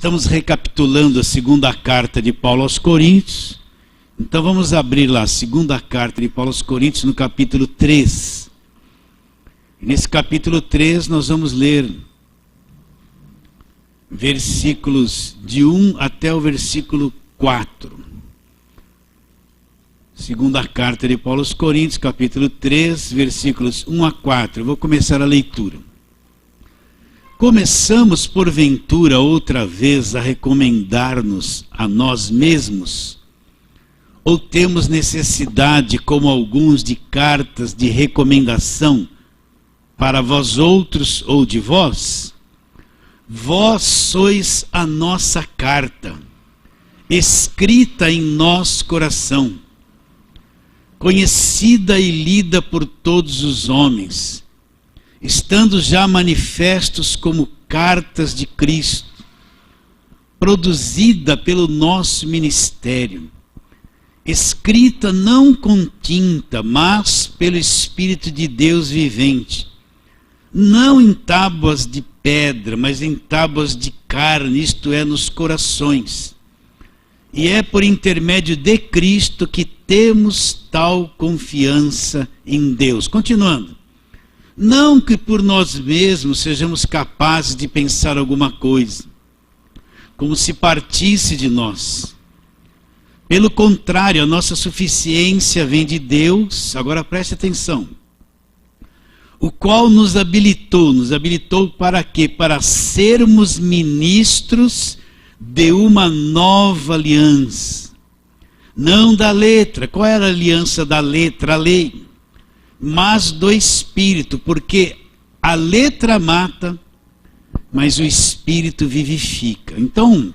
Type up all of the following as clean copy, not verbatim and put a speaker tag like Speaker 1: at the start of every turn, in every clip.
Speaker 1: Estamos recapitulando a segunda carta de Paulo aos Coríntios. Então vamos abrir lá a segunda carta de Paulo aos Coríntios no capítulo 3. Nesse capítulo 3 nós vamos ler versículos de 1 até o versículo 4. Segunda carta de Paulo aos Coríntios, capítulo 3, versículos 1 a 4. Eu vou começar a leitura. Começamos, porventura, outra vez a recomendar-nos a nós mesmos? Ou temos necessidade, como alguns, de cartas de recomendação para vós outros ou de vós? Vós sois a nossa carta, escrita em nosso coração, conhecida e lida por todos os homens, estando já manifestos como cartas de Cristo, produzida pelo nosso ministério, escrita não com tinta, mas pelo Espírito de Deus vivente, não em tábuas de pedra, mas em tábuas de carne, isto é, nos corações. E é por intermédio de Cristo que temos tal confiança em Deus. Continuando. Não que por nós mesmos sejamos capazes de pensar alguma coisa, como se partisse de nós. Pelo contrário, a nossa suficiência vem de Deus. Agora preste atenção. O qual nos habilitou para quê? Para sermos ministros de uma nova aliança. Não da letra. Qual era a aliança da letra? A lei. Mas do Espírito, porque a letra mata, mas o Espírito vivifica. Então,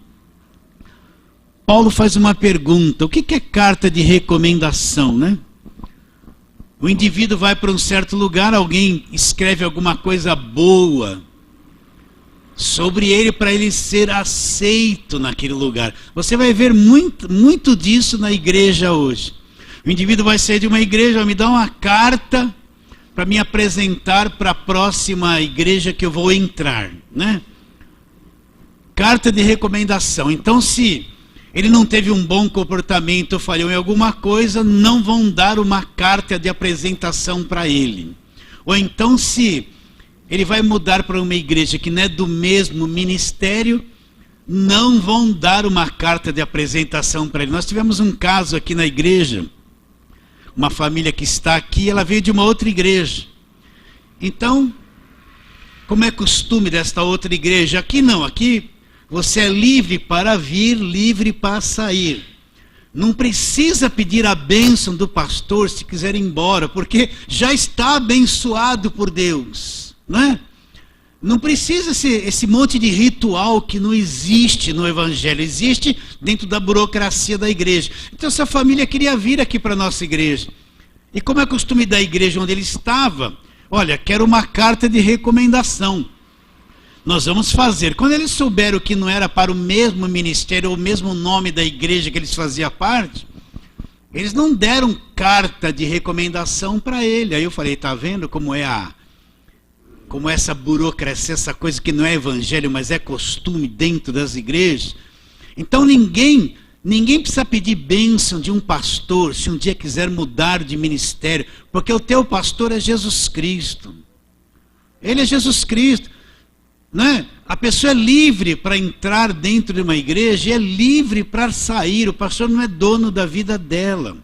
Speaker 1: Paulo faz uma pergunta: o que é carta de recomendação, né? O indivíduo vai para um certo lugar, alguém escreve alguma coisa boa sobre ele para ele ser aceito naquele lugar. Você vai ver muito disso na igreja hoje. O indivíduo vai sair de uma igreja, vai me dar uma carta para me apresentar para a próxima igreja que eu vou entrar, né? Carta de recomendação. Então, se ele não teve um bom comportamento, falhou em alguma coisa, não vão dar uma carta de apresentação para ele. Ou então, se ele vai mudar para uma igreja que não é do mesmo ministério, não vão dar uma carta de apresentação para ele. Nós tivemos um caso aqui na igreja, uma família que está aqui, ela veio de uma outra igreja. Então, como é costume desta outra igreja? Aqui não, aqui você é livre para vir, livre para sair. Não precisa pedir a bênção do pastor se quiser ir embora, porque já está abençoado por Deus, não é? Não precisa esse monte de ritual que não existe no Evangelho, existe dentro da burocracia da igreja. Então essa família queria vir aqui para a nossa igreja. E como é costume da igreja onde ele estava, olha, quero uma carta de recomendação. Nós vamos fazer. Quando eles souberam que não era para o mesmo ministério, ou o mesmo nome da igreja que eles faziam parte, eles não deram carta de recomendação para ele. Aí eu falei, está vendo como é como essa burocracia, essa coisa que não é evangelho, mas é costume dentro das igrejas. Então ninguém precisa pedir bênção de um pastor, se um dia quiser mudar de ministério, porque o teu pastor é Jesus Cristo. Ele é Jesus Cristo, né? A pessoa é livre para entrar dentro de uma igreja e é livre para sair. O pastor não é dono da vida dela.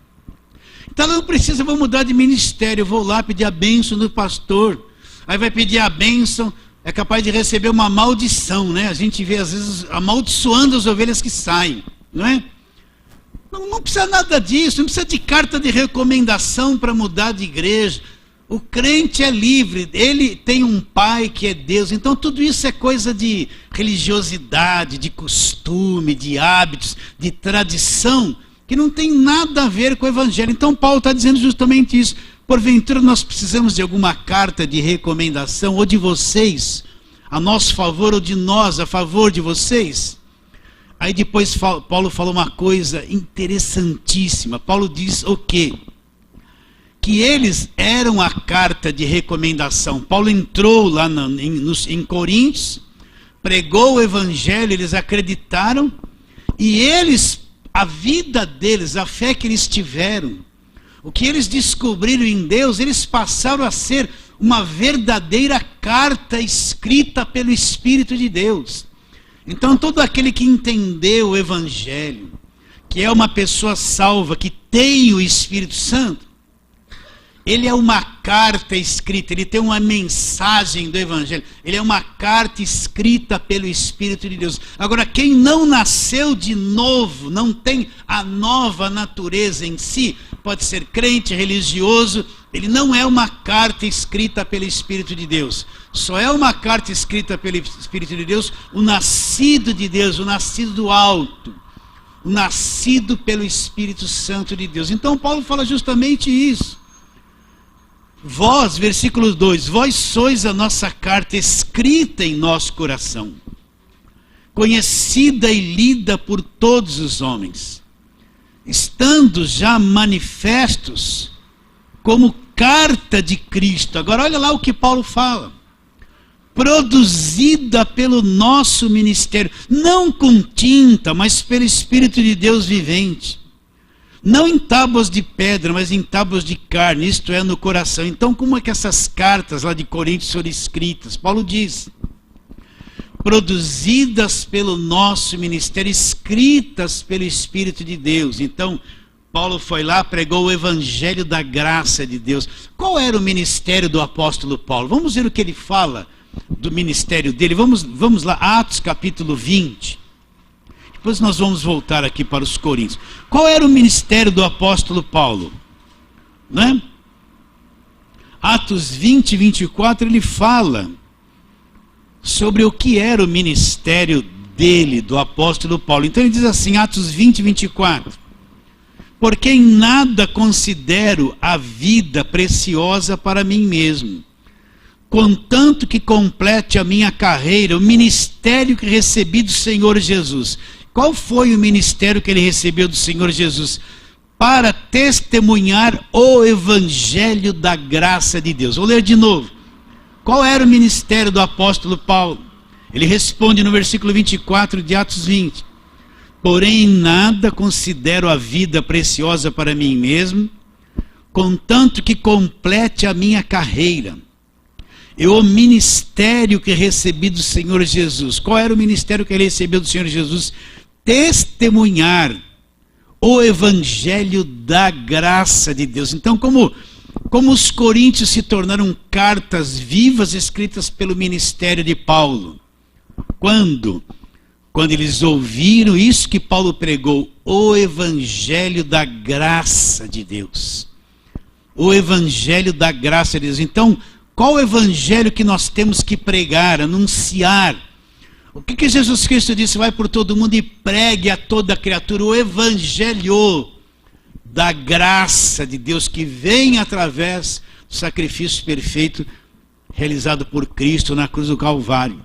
Speaker 1: Então ela não precisa, vou mudar de ministério, vou lá pedir a bênção do pastor. Aí vai pedir a bênção, é capaz de receber uma maldição, né? A gente vê às vezes amaldiçoando as ovelhas que saem, não é? Não precisa nada disso, não precisa de carta de recomendação para mudar de igreja. O crente é livre, ele tem um pai que é Deus. Então tudo isso é coisa de religiosidade, de costume, de hábitos, de tradição, que não tem nada a ver com o Evangelho. Então Paulo está dizendo justamente isso. Porventura nós precisamos de alguma carta de recomendação, ou de vocês, a nosso favor, ou de nós a favor de vocês? Aí depois Paulo falou uma coisa interessantíssima. Paulo diz o quê? Que eles eram a carta de recomendação. Paulo entrou lá em Coríntios pregou o evangelho, eles acreditaram, e eles, a vida deles, a fé que eles tiveram, o que eles descobriram em Deus, eles passaram a ser uma verdadeira carta escrita pelo Espírito de Deus. Então todo aquele que entendeu o evangelho, que é uma pessoa salva, que tem o Espírito Santo, ele é uma carta escrita, ele tem uma mensagem do evangelho, ele é uma carta escrita pelo Espírito de Deus. Agora, quem não nasceu de novo, não tem a nova natureza em si, pode ser crente, religioso, ele não é uma carta escrita pelo Espírito de Deus. Só é uma carta escrita pelo Espírito de Deus o nascido de Deus, o nascido do alto, o nascido pelo Espírito Santo de Deus. Então Paulo fala justamente isso. Vós, versículo 2, vós sois a nossa carta escrita em nosso coração, conhecida e lida por todos os homens, estando já manifestos como carta de Cristo. Agora olha lá o que Paulo fala. Produzida pelo nosso ministério, não com tinta, mas pelo Espírito de Deus vivente. Não em tábuas de pedra, mas em tábuas de carne, isto é, no coração. Então, como é que essas cartas lá de Coríntios foram escritas? Paulo diz: produzidas pelo nosso ministério, escritas pelo Espírito de Deus. Então, Paulo foi lá, pregou o evangelho da graça de Deus. Qual era o ministério do apóstolo Paulo? Vamos ver o que ele fala do ministério dele. Vamos lá, Atos capítulo 20. Depois nós vamos voltar aqui para os Coríntios. Qual era o ministério do apóstolo Paulo? Né? Atos 20, 24, ele fala sobre o que era o ministério dele, do apóstolo Paulo. Então ele diz assim, Atos 20, 24. Porque em nada considero a vida preciosa para mim mesmo, contanto que complete a minha carreira, o ministério que recebi do Senhor Jesus. Qual foi o ministério que ele recebeu do Senhor Jesus? Para testemunhar o evangelho da graça de Deus. Vou ler de novo. Qual era o ministério do apóstolo Paulo? Ele responde no versículo 24 de Atos 20. Porém, em nada considero a vida preciosa para mim mesmo, contanto que complete a minha carreira. E o ministério que recebi do Senhor Jesus. Qual era o ministério que ele recebeu do Senhor Jesus? Testemunhar o evangelho da graça de Deus. Então, como os coríntios se tornaram cartas vivas escritas pelo ministério de Paulo? Quando eles ouviram isso que Paulo pregou, o evangelho da graça de Deus. O evangelho da graça de Deus. Então, qual o evangelho que nós temos que pregar, anunciar? O que Jesus Cristo disse? Vai por todo mundo e pregue a toda criatura o evangelho da graça de Deus, que vem através do sacrifício perfeito realizado por Cristo na cruz do Calvário.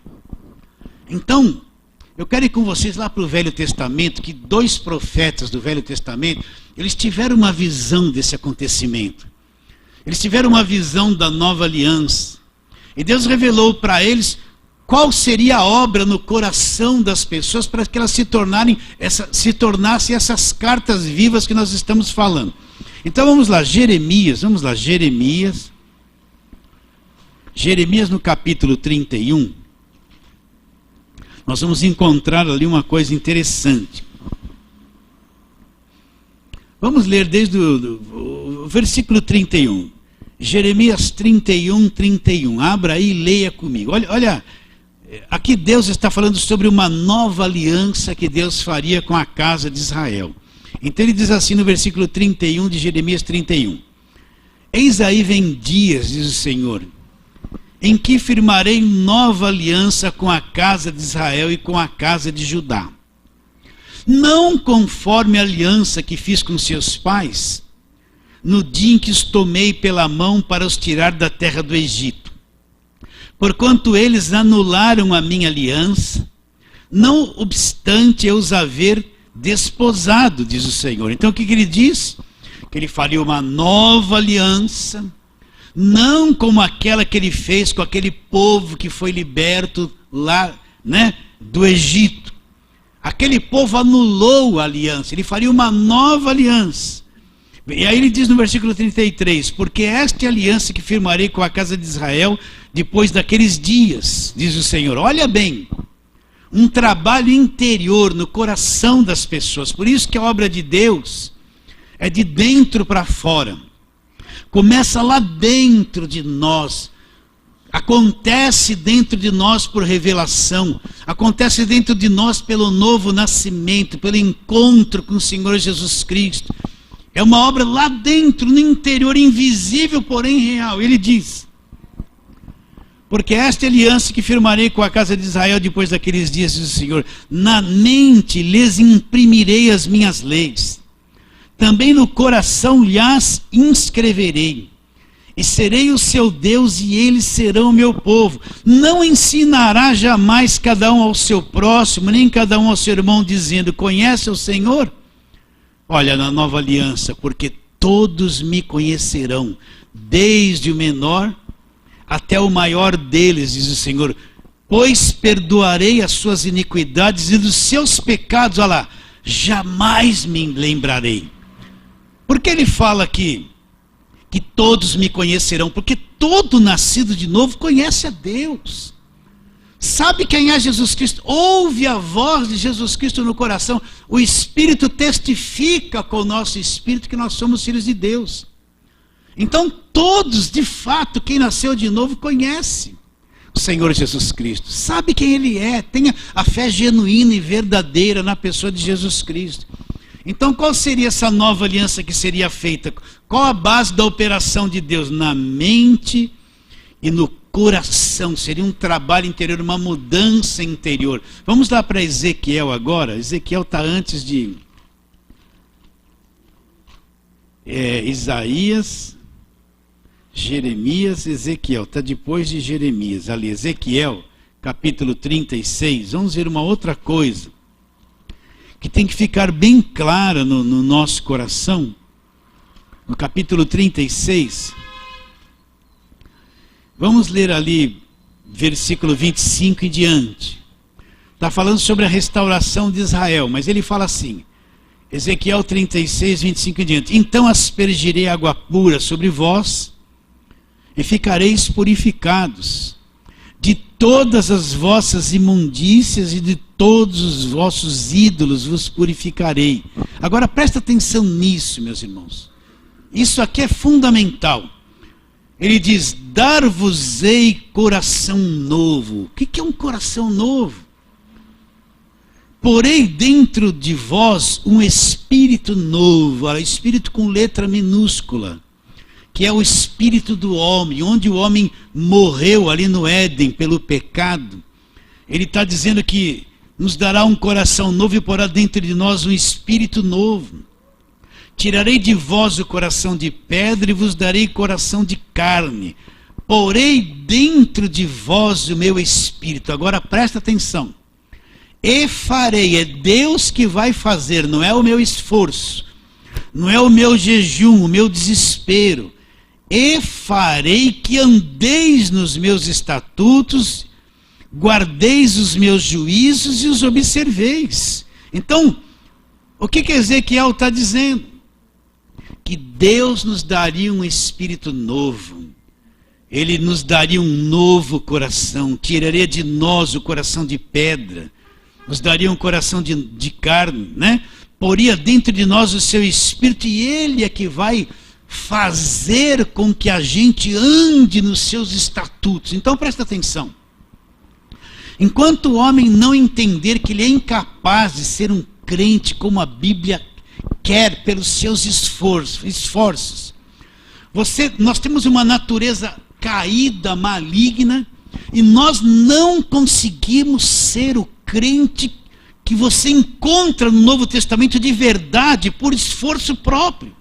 Speaker 1: Então, eu quero ir com vocês lá para o Velho Testamento, que 2 profetas do Velho Testamento, eles tiveram uma visão desse acontecimento. Eles tiveram uma visão da nova aliança. E Deus revelou para eles qual seria a obra no coração das pessoas para que elas se tornassem essas cartas vivas que nós estamos falando. Então vamos lá, Jeremias no capítulo 31. Nós vamos encontrar ali uma coisa interessante. Vamos ler desde o versículo 31. Jeremias 31, 31. Abra aí e leia comigo. Olha, aqui Deus está falando sobre uma nova aliança que Deus faria com a casa de Israel. Então ele diz assim no versículo 31 de Jeremias 31. Eis aí vem dias, diz o Senhor, em que firmarei nova aliança com a casa de Israel e com a casa de Judá. Não conforme a aliança que fiz com seus pais, no dia em que os tomei pela mão para os tirar da terra do Egito. Porquanto eles anularam a minha aliança, não obstante eu os haver desposado, diz o Senhor. Então o que ele diz? Que ele faria uma nova aliança, não como aquela que ele fez com aquele povo que foi liberto lá né, do Egito. Aquele povo anulou a aliança, ele faria uma nova aliança. E aí ele diz no versículo 33, porque esta é a aliança que firmarei com a casa de Israel depois daqueles dias, diz o Senhor. Olha bem, um trabalho interior no coração das pessoas. Por isso que a obra de Deus é de dentro para fora. Começa lá dentro de nós. Acontece dentro de nós por revelação. Acontece dentro de nós pelo novo nascimento, pelo encontro com o Senhor Jesus Cristo. É uma obra lá dentro, no interior, invisível, porém real. Ele diz: porque esta é a aliança que firmarei com a casa de Israel depois daqueles dias, diz o Senhor. Na mente lhes imprimirei as minhas leis. Também no coração lhes inscreverei. E serei o seu Deus e eles serão o meu povo. Não ensinará jamais cada um ao seu próximo, nem cada um ao seu irmão, dizendo: conhece o Senhor? Olha, na nova aliança, porque todos me conhecerão, desde o menor até o maior deles, diz o Senhor, pois perdoarei as suas iniquidades e dos seus pecados, olha lá, jamais me lembrarei. Por que ele fala aqui que todos me conhecerão? Porque todo nascido de novo conhece a Deus, sabe quem é Jesus Cristo, ouve a voz de Jesus Cristo no coração. O Espírito testifica com o nosso espírito que nós somos filhos de Deus. Então todos, de fato, quem nasceu de novo conhece o Senhor Jesus Cristo, sabe quem Ele é, tem a fé genuína e verdadeira na pessoa de Jesus Cristo. Então qual seria essa nova aliança que seria feita? Qual a base da operação de Deus? Na mente e no coração. Seria um trabalho interior, uma mudança interior. Vamos lá para Ezequiel agora. Ezequiel está antes de Isaías, Jeremias, Ezequiel. Está depois de Jeremias. Ali, Ezequiel, capítulo 36. Vamos ver uma outra coisa que tem que ficar bem clara no nosso coração. No capítulo 36. Vamos ler ali, versículo 25 em diante. Está falando sobre a restauração de Israel, mas ele fala assim, Ezequiel 36, 25 em diante. Então aspergirei água pura sobre vós, e ficareis purificados. De todas as vossas imundícias e de todos os vossos ídolos vos purificarei. Agora presta atenção nisso, meus irmãos. Isso aqui é fundamental. Ele diz: dar-vos-ei coração novo. O que é um coração novo? Porei dentro de vós um espírito novo, espírito com letra minúscula, que é o espírito do homem, onde o homem morreu ali no Éden pelo pecado. Ele está dizendo que nos dará um coração novo e porá dentro de nós um espírito novo. Tirarei de vós o coração de pedra e vos darei coração de carne. Porei dentro de vós o meu espírito. Agora presta atenção. E farei, é Deus que vai fazer, não é o meu esforço, não é o meu jejum, o meu desespero. E farei que andeis nos meus estatutos, guardeis os meus juízos e os observeis. Então, o que Ezequiel está dizendo? Que Deus nos daria um espírito novo. Ele nos daria um novo coração, tiraria de nós o coração de pedra, nos daria um coração de carne, né? Poria dentro de nós o seu espírito e Ele é que vai fazer com que a gente ande nos seus estatutos. Então presta atenção. Enquanto o homem não entender que ele é incapaz de ser um crente como a Bíblia quer pelos seus esforços, nós temos uma natureza caída, maligna, e nós não conseguimos ser o crente que você encontra no Novo Testamento de verdade, por esforço próprio.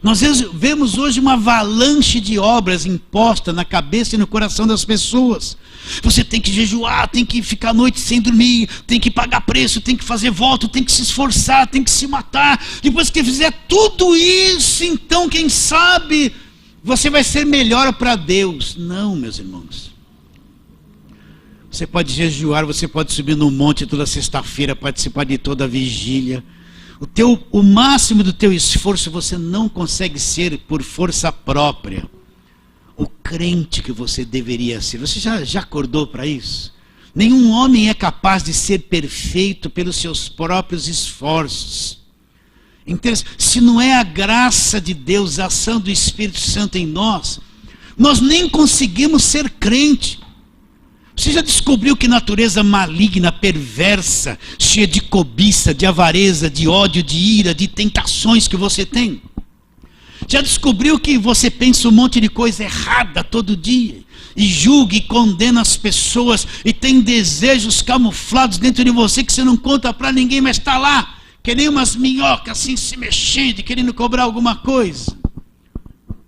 Speaker 1: Nós vemos hoje uma avalanche de obras imposta na cabeça e no coração das pessoas. Você tem que jejuar, tem que ficar a noite sem dormir, tem que pagar preço, tem que fazer voto, tem que se esforçar, tem que se matar. Depois que fizer tudo isso, então quem sabe você vai ser melhor para Deus. Não, meus irmãos. Você pode jejuar, você pode subir no monte toda sexta-feira, participar de toda a vigília. O máximo do teu esforço você não consegue ser por força própria. O crente que você deveria ser. Você já acordou para isso? Nenhum homem é capaz de ser perfeito pelos seus próprios esforços. Então, se não é a graça de Deus, a ação do Espírito Santo em nós, nós nem conseguimos ser crente. Você já descobriu que natureza maligna, perversa, cheia de cobiça, de avareza, de ódio, de ira, de tentações que você tem? Já descobriu que você pensa um monte de coisa errada todo dia? E julga e condena as pessoas e tem desejos camuflados dentro de você que você não conta para ninguém, mas está lá, que nem umas minhocas assim se mexendo, querendo cobrar alguma coisa.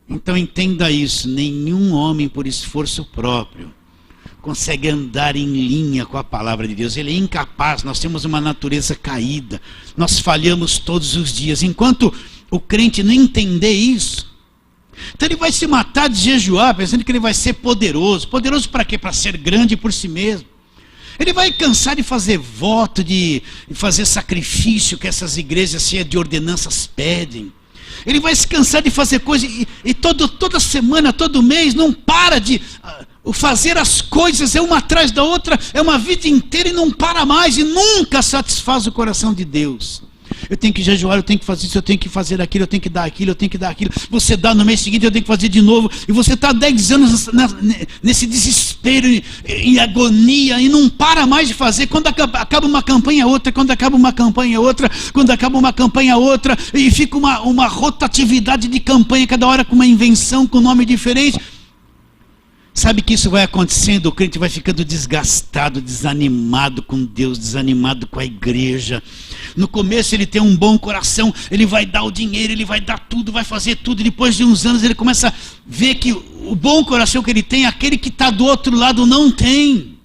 Speaker 1: Então entenda isso, nenhum homem por esforço próprio consegue andar em linha com a palavra de Deus. Ele é incapaz, nós temos uma natureza caída, nós falhamos todos os dias. Enquanto o crente não entender isso, então ele vai se matar de jejuar, pensando que ele vai ser poderoso. Poderoso para quê? Para ser grande por si mesmo. Ele vai cansar de fazer voto, de fazer sacrifício que essas igrejas cheias de ordenanças pedem. Ele vai se cansar de fazer coisas e toda semana, todo mês, não para de fazer as coisas, é uma atrás da outra, é uma vida inteira e não para mais, e nunca satisfaz o coração de Deus. Eu tenho que jejuar, eu tenho que fazer isso, eu tenho que fazer aquilo, eu tenho que dar aquilo, eu tenho que dar aquilo. Você dá no mês seguinte, eu tenho que fazer de novo. E você está 10 anos nesse desespero, em agonia, e não para mais de fazer. Quando acaba uma campanha, outra. Quando acaba uma campanha, outra. Quando acaba uma campanha, outra. E fica uma rotatividade de campanha, cada hora com uma invenção, com um nome diferente. Sabe que isso vai acontecendo, o crente vai ficando desgastado, desanimado com Deus, desanimado com a igreja. No começo ele tem um bom coração, ele vai dar o dinheiro, ele vai dar tudo, vai fazer tudo. E depois de uns anos ele começa a ver que o bom coração que ele tem, aquele que está do outro lado não tem.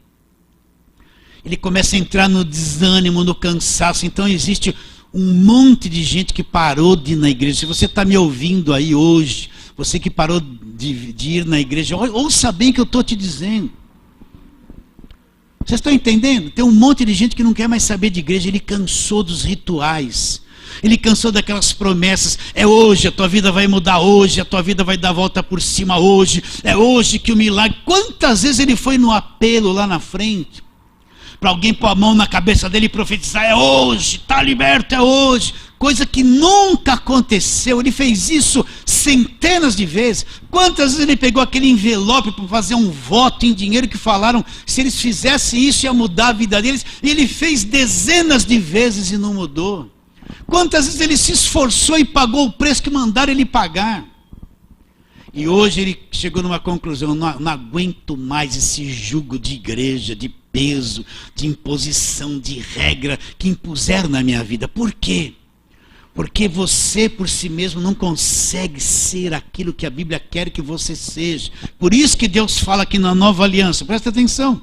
Speaker 1: Ele começa a entrar no desânimo, no cansaço. Então existe um monte de gente que parou de ir na igreja. Se você está me ouvindo aí hoje, você que parou de ir na igreja, ouça bem o que eu estou te dizendo. Vocês estão entendendo? Tem um monte de gente que não quer mais saber de igreja. Ele cansou dos rituais, ele cansou daquelas promessas. É hoje, a tua vida vai mudar hoje, a tua vida vai dar a volta por cima hoje, é hoje que o milagre... Quantas vezes ele foi no apelo lá na frente, para alguém pôr a mão na cabeça dele e profetizar: é hoje, está liberto, é hoje. Coisa que nunca aconteceu. Ele fez isso centenas de vezes. Quantas vezes ele pegou aquele envelope para fazer um voto em dinheiro que falaram se eles fizessem isso ia mudar a vida deles, e ele fez dezenas de vezes e não mudou. Quantas vezes ele se esforçou e pagou o preço que mandaram ele pagar. E hoje ele chegou numa conclusão: não aguento mais esse jugo de igreja, de peso, de imposição, de regra que impuseram na minha vida. Por quê? Porque você por si mesmo não consegue ser aquilo que a Bíblia quer que você seja. Por isso que Deus fala aqui na Nova Aliança, presta atenção.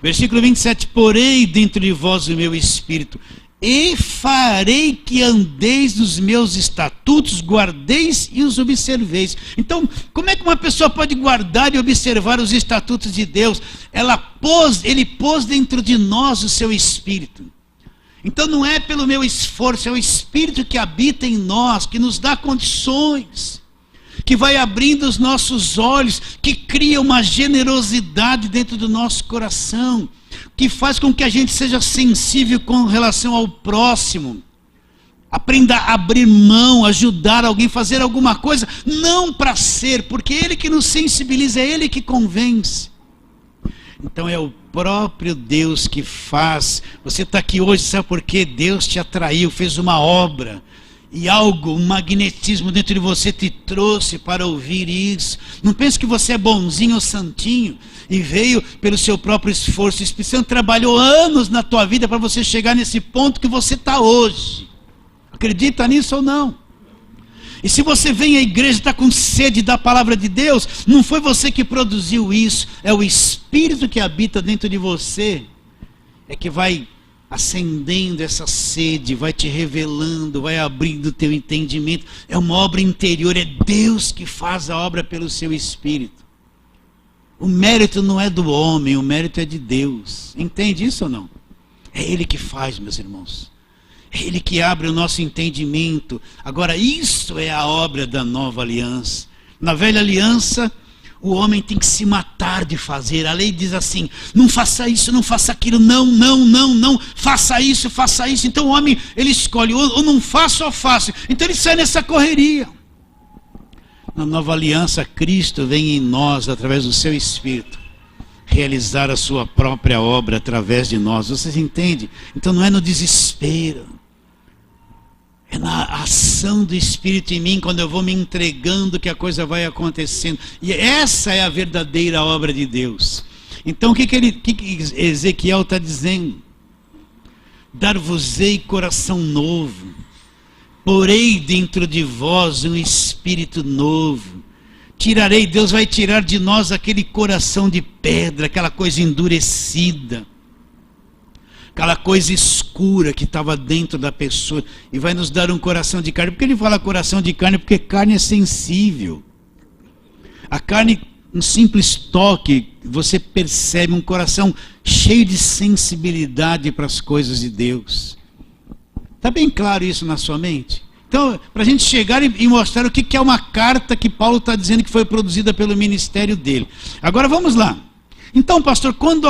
Speaker 1: Versículo 27, porei dentro de vós o meu espírito, e farei que andeis nos meus estatutos, guardeis e os observeis. Então, como é que uma pessoa pode guardar e observar os estatutos de Deus? Ele pôs dentro de nós o seu espírito. Então não é pelo meu esforço, é o Espírito que habita em nós, que nos dá condições, que vai abrindo os nossos olhos, que cria uma generosidade dentro do nosso coração, que faz com que a gente seja sensível com relação ao próximo. Aprenda a abrir mão, ajudar alguém, fazer alguma coisa, não para ser, porque é Ele que nos sensibiliza, é Ele que convence. Então é o próprio Deus que faz. Você está aqui hoje, sabe por quê? Deus te atraiu, fez uma obra, e algo, um magnetismo dentro de você te trouxe para ouvir isso. Não pense que você é bonzinho ou santinho e veio pelo seu próprio esforço. O Espírito Santo trabalhou anos na tua vida para você chegar nesse ponto que você está hoje. Acredita nisso ou não? E se você vem à igreja e está com sede da palavra de Deus, não foi você que produziu isso, é o Espírito que habita dentro de você, é que vai acendendo essa sede, vai te revelando, vai abrindo o teu entendimento. É uma obra interior, é Deus que faz a obra pelo seu Espírito. O mérito não é do homem, o mérito é de Deus. Entende isso ou não? É Ele que faz, meus irmãos. É Ele que abre o nosso entendimento. Agora, isso é a obra da nova aliança. Na velha aliança, o homem tem que se matar de fazer. A lei diz assim: não faça isso, não faça aquilo, não, faça isso, faça isso. Então o homem, ele escolhe, ou não faço ou faço. Então ele sai nessa correria. Na nova aliança, Cristo vem em nós, através do seu Espírito, realizar a sua própria obra através de nós. Vocês entendem? Então não é no desespero, é na ação do Espírito em mim, quando eu vou me entregando, que a coisa vai acontecendo. E essa é a verdadeira obra de Deus. Então o que Ezequiel está dizendo? Dar-vos-ei coração novo, porei dentro de vós um espírito novo. Tirarei, Deus vai tirar de nós aquele coração de pedra, aquela coisa endurecida, aquela coisa escura que estava dentro da pessoa, e vai nos dar um coração de carne. Por que ele fala coração de carne? Porque carne é sensível. A carne, um simples toque, você percebe um coração cheio de sensibilidade para as coisas de Deus. Está bem claro isso na sua mente? Então, para a gente chegar e mostrar o que é uma carta que Paulo está dizendo que foi produzida pelo ministério dele. Agora vamos lá. Então, pastor, quando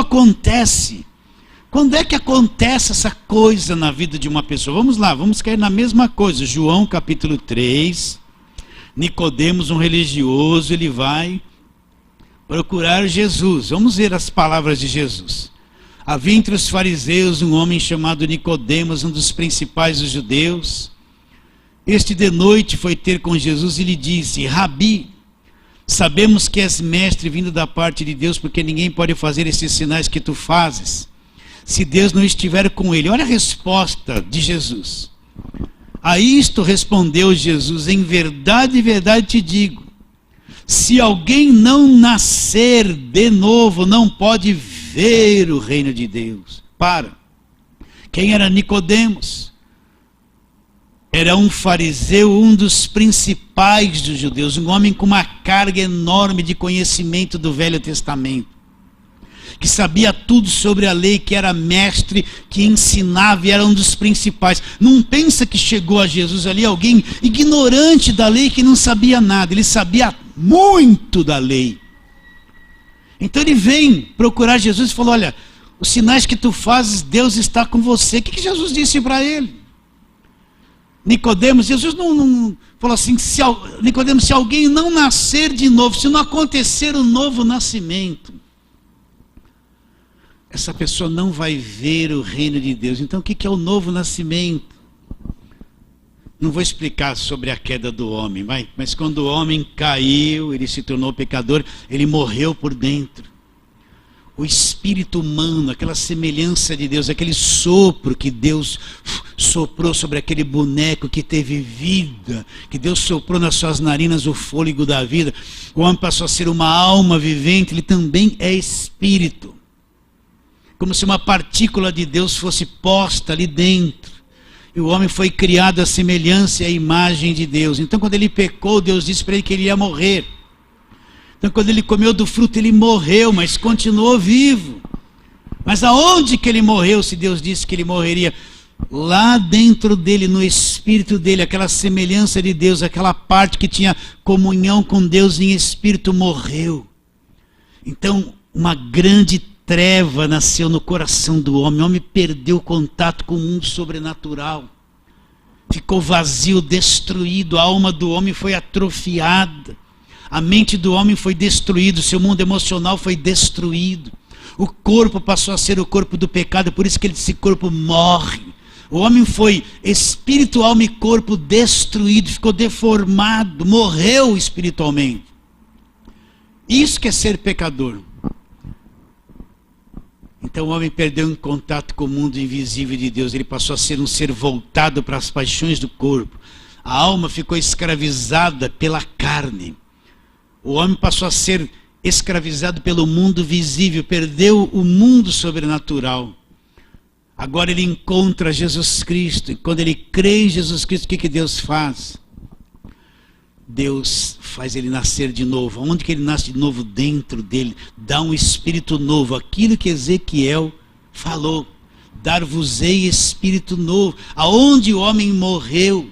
Speaker 1: é que acontece essa coisa na vida de uma pessoa? Vamos lá, vamos cair na mesma coisa. João capítulo 3, Nicodemos, um religioso, ele vai procurar Jesus. Vamos ver as palavras de Jesus. Havia entre os fariseus um homem chamado Nicodemos, um dos principais dos judeus. Este de noite foi ter com Jesus e lhe disse: Rabi, sabemos que és mestre vindo da parte de Deus, porque ninguém pode fazer esses sinais que tu fazes, se Deus não estiver com ele. Olha a resposta de Jesus. A isto respondeu Jesus: em verdade, verdade te digo, se alguém não nascer de novo, não pode ver o reino de Deus. Quem era Nicodemos? Era um fariseu, um dos principais dos judeus, um homem com uma carga enorme de conhecimento do Velho Testamento, que sabia tudo sobre a lei, que era mestre, que ensinava e era um dos principais. Não pensa que chegou a Jesus ali alguém ignorante da lei, que não sabia nada. Ele sabia muito da lei. Então ele vem procurar Jesus e falou: olha, os sinais que tu fazes, Deus está com você. O que Jesus disse para ele? Nicodemos, Jesus não falou assim: Nicodemos, se alguém não nascer de novo, se não acontecer o novo nascimento, essa pessoa não vai ver o reino de Deus. Então o que é o novo nascimento? Não vou explicar sobre a queda do homem, mas quando o homem caiu, ele se tornou pecador, ele morreu por dentro. O espírito humano, aquela semelhança de Deus, aquele sopro que Deus soprou sobre aquele boneco que teve vida, que Deus soprou nas suas narinas o fôlego da vida, o homem passou a ser uma alma vivente, ele também é espírito. Como se uma partícula de Deus fosse posta ali dentro. E o homem foi criado à semelhança e à imagem de Deus. Então quando ele pecou, Deus disse para ele que ele ia morrer. Então quando ele comeu do fruto, ele morreu, mas continuou vivo. Mas aonde que ele morreu, se Deus disse que ele morreria? Lá dentro dele, no espírito dele, aquela semelhança de Deus, aquela parte que tinha comunhão com Deus em espírito, morreu. Então uma grande treva nasceu no coração do homem. O homem perdeu o contato com o mundo sobrenatural. Ficou vazio, destruído. A alma do homem foi atrofiada. A mente do homem foi destruída. O seu mundo emocional foi destruído. O corpo passou a ser o corpo do pecado. Por isso que esse corpo morre. O homem foi espírito, alma e corpo destruído. Ficou deformado. Morreu espiritualmente. Isso que é ser pecador. Então o homem perdeu o contato com o mundo invisível de Deus. Ele passou a ser um ser voltado para as paixões do corpo. A alma ficou escravizada pela carne. O homem passou a ser escravizado pelo mundo visível. Perdeu o mundo sobrenatural. Agora ele encontra Jesus Cristo. E quando ele crê em Jesus Cristo, o que Deus faz? Deus faz ele nascer de novo. Onde que ele nasce de novo? Dentro dele. Dá um espírito novo. Aquilo que Ezequiel falou. Dar-vos-ei espírito novo. Aonde o homem morreu,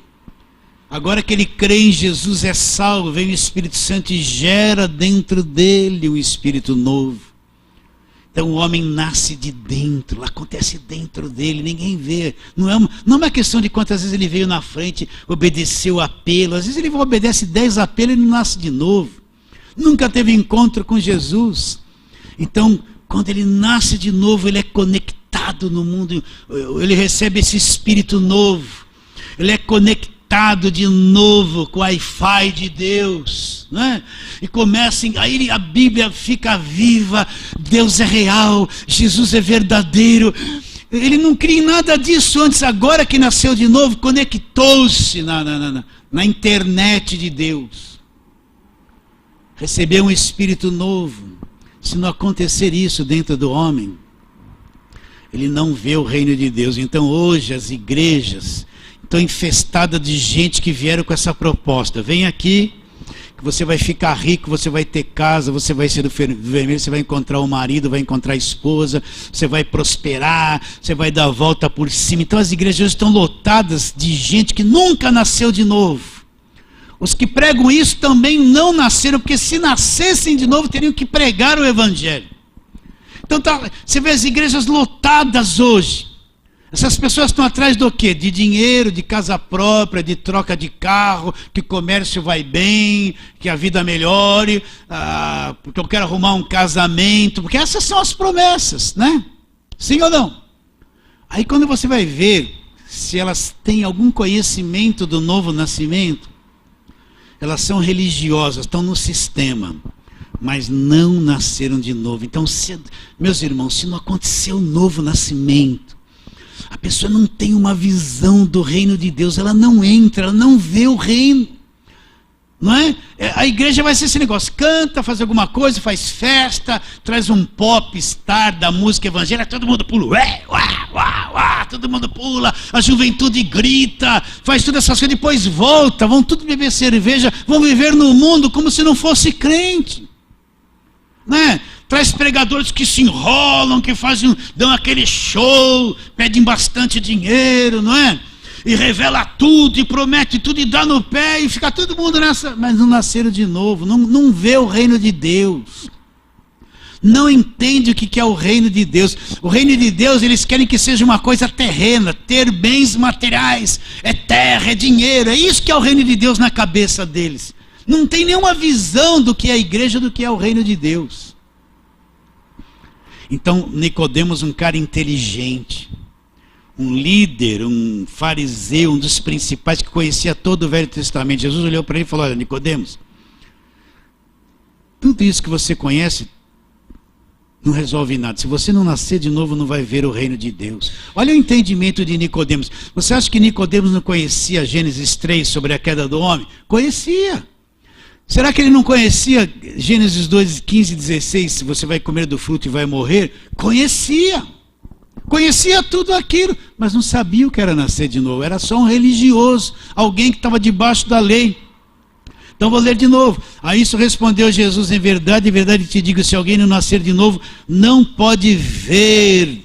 Speaker 1: agora que ele crê em Jesus, é salvo, vem o Espírito Santo e gera dentro dele um espírito novo. Então o homem nasce de dentro, acontece dentro dele, ninguém vê. Não é uma questão de quantas vezes ele veio na frente, obedeceu apelo. Às vezes ele obedece 10 apelos e não nasce de novo. Nunca teve encontro com Jesus. Então, quando ele nasce de novo, ele é conectado no mundo, ele recebe esse espírito novo. Ele é conectado de novo com o Wi-Fi de Deus, né? E aí a Bíblia fica viva, Deus é real, Jesus é verdadeiro. Ele não cria nada disso antes, agora que nasceu de novo, conectou-se na internet de Deus. Recebeu um espírito novo. Se não acontecer isso dentro do homem, ele não vê o reino de Deus. Então hoje as igrejas estão infestadas de gente que vieram com essa proposta. Vem aqui, que você vai ficar rico, você vai ter casa, você vai ser do vermelho, você vai encontrar o marido, vai encontrar a esposa, você vai prosperar, você vai dar a volta por cima. Então as igrejas estão lotadas de gente que nunca nasceu de novo. Os que pregam isso também não nasceram, porque se nascessem de novo teriam que pregar o evangelho. Então você vê as igrejas lotadas hoje. Essas pessoas estão atrás do quê? De dinheiro, de casa própria, de troca de carro, que o comércio vai bem, que a vida melhore, porque eu quero arrumar um casamento, porque essas são as promessas, né? Sim ou não? Aí quando você vai ver se elas têm algum conhecimento do novo nascimento, elas são religiosas, estão no sistema, mas não nasceram de novo. Então, meus irmãos, se não aconteceu o novo nascimento, a pessoa não tem uma visão do reino de Deus, ela não entra, ela não vê o reino. Não é? A igreja vai ser esse negócio, canta, faz alguma coisa, faz festa, traz um pop star da música evangélica, todo mundo pula, todo mundo pula, a juventude grita, faz todas essas coisas, depois volta, vão tudo beber cerveja, vão viver no mundo como se não fosse crente. Né? Traz pregadores que se enrolam, que dão aquele show, pedem bastante dinheiro, não é? E revela tudo, e promete tudo, e dá no pé, e fica todo mundo nessa... Mas não nasceram de novo, não vê o reino de Deus. Não entende o que é o reino de Deus. O reino de Deus, eles querem que seja uma coisa terrena, ter bens materiais, é terra, é dinheiro, é isso que é o reino de Deus na cabeça deles. Não tem nenhuma visão do que é a igreja, do que é o reino de Deus. Então, Nicodemos, um cara inteligente, um líder, um fariseu, um dos principais que conhecia todo o Velho Testamento. Jesus olhou para ele e falou: olha, Nicodemos, tudo isso que você conhece não resolve nada. Se você não nascer de novo, não vai ver o reino de Deus. Olha o entendimento de Nicodemos. Você acha que Nicodemos não conhecia Gênesis 3 sobre a queda do homem? Conhecia. Será que ele não conhecia Gênesis 2, 15 e 16, se você vai comer do fruto e vai morrer? Conhecia. Conhecia tudo aquilo, mas não sabia o que era nascer de novo. Era só um religioso, alguém que estava debaixo da lei. Então vou ler de novo. A isso respondeu Jesus: em verdade te digo, se alguém não nascer de novo, não pode ver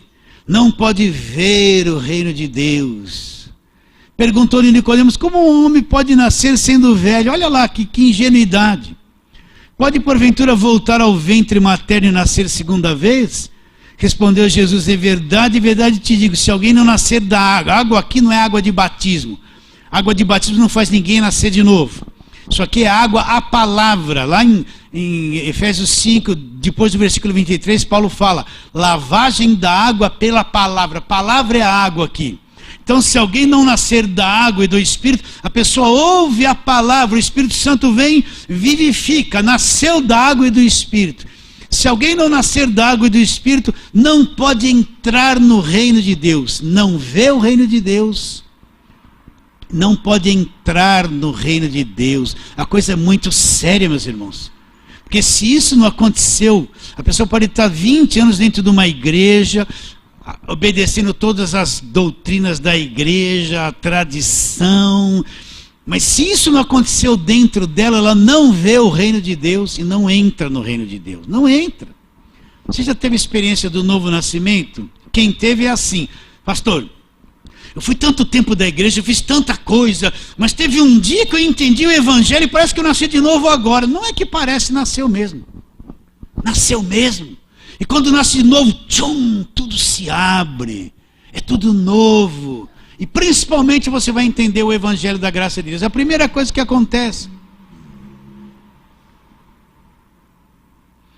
Speaker 1: o reino de Deus. Perguntou-lhe Nicodemos: como um homem pode nascer sendo velho? Olha lá, que ingenuidade. Pode porventura voltar ao ventre materno e nascer segunda vez? Respondeu Jesus: em verdade te digo, se alguém não nascer da água aqui não é água de batismo. Água de batismo não faz ninguém nascer de novo. Isso aqui é água, a palavra. Lá em Efésios 5, depois do versículo 23, Paulo fala: lavagem da água pela palavra. Palavra é a água aqui. Então, se alguém não nascer da água e do Espírito, a pessoa ouve a palavra, o Espírito Santo vem, vivifica, nasceu da água e do Espírito. Se alguém não nascer da água e do Espírito, não pode entrar no reino de Deus. Não vê o reino de Deus, não pode entrar no reino de Deus. A coisa é muito séria, meus irmãos. Porque se isso não aconteceu, a pessoa pode estar 20 anos dentro de uma igreja, obedecendo todas as doutrinas da igreja, a tradição, Mas se isso não aconteceu dentro dela, ela não vê o reino de Deus e não entra no reino de Deus. Não entra. Você já teve experiência do novo nascimento? Quem teve é assim: pastor, eu fui tanto tempo da igreja, eu fiz tanta coisa, mas teve um dia que eu entendi o evangelho e parece que eu nasci de novo agora. Não é que parece, nasceu mesmo. Nasceu mesmo. E quando nasce de novo, tchum, tudo se abre. É tudo novo. E principalmente você vai entender o evangelho da graça de Deus. É a primeira coisa que acontece.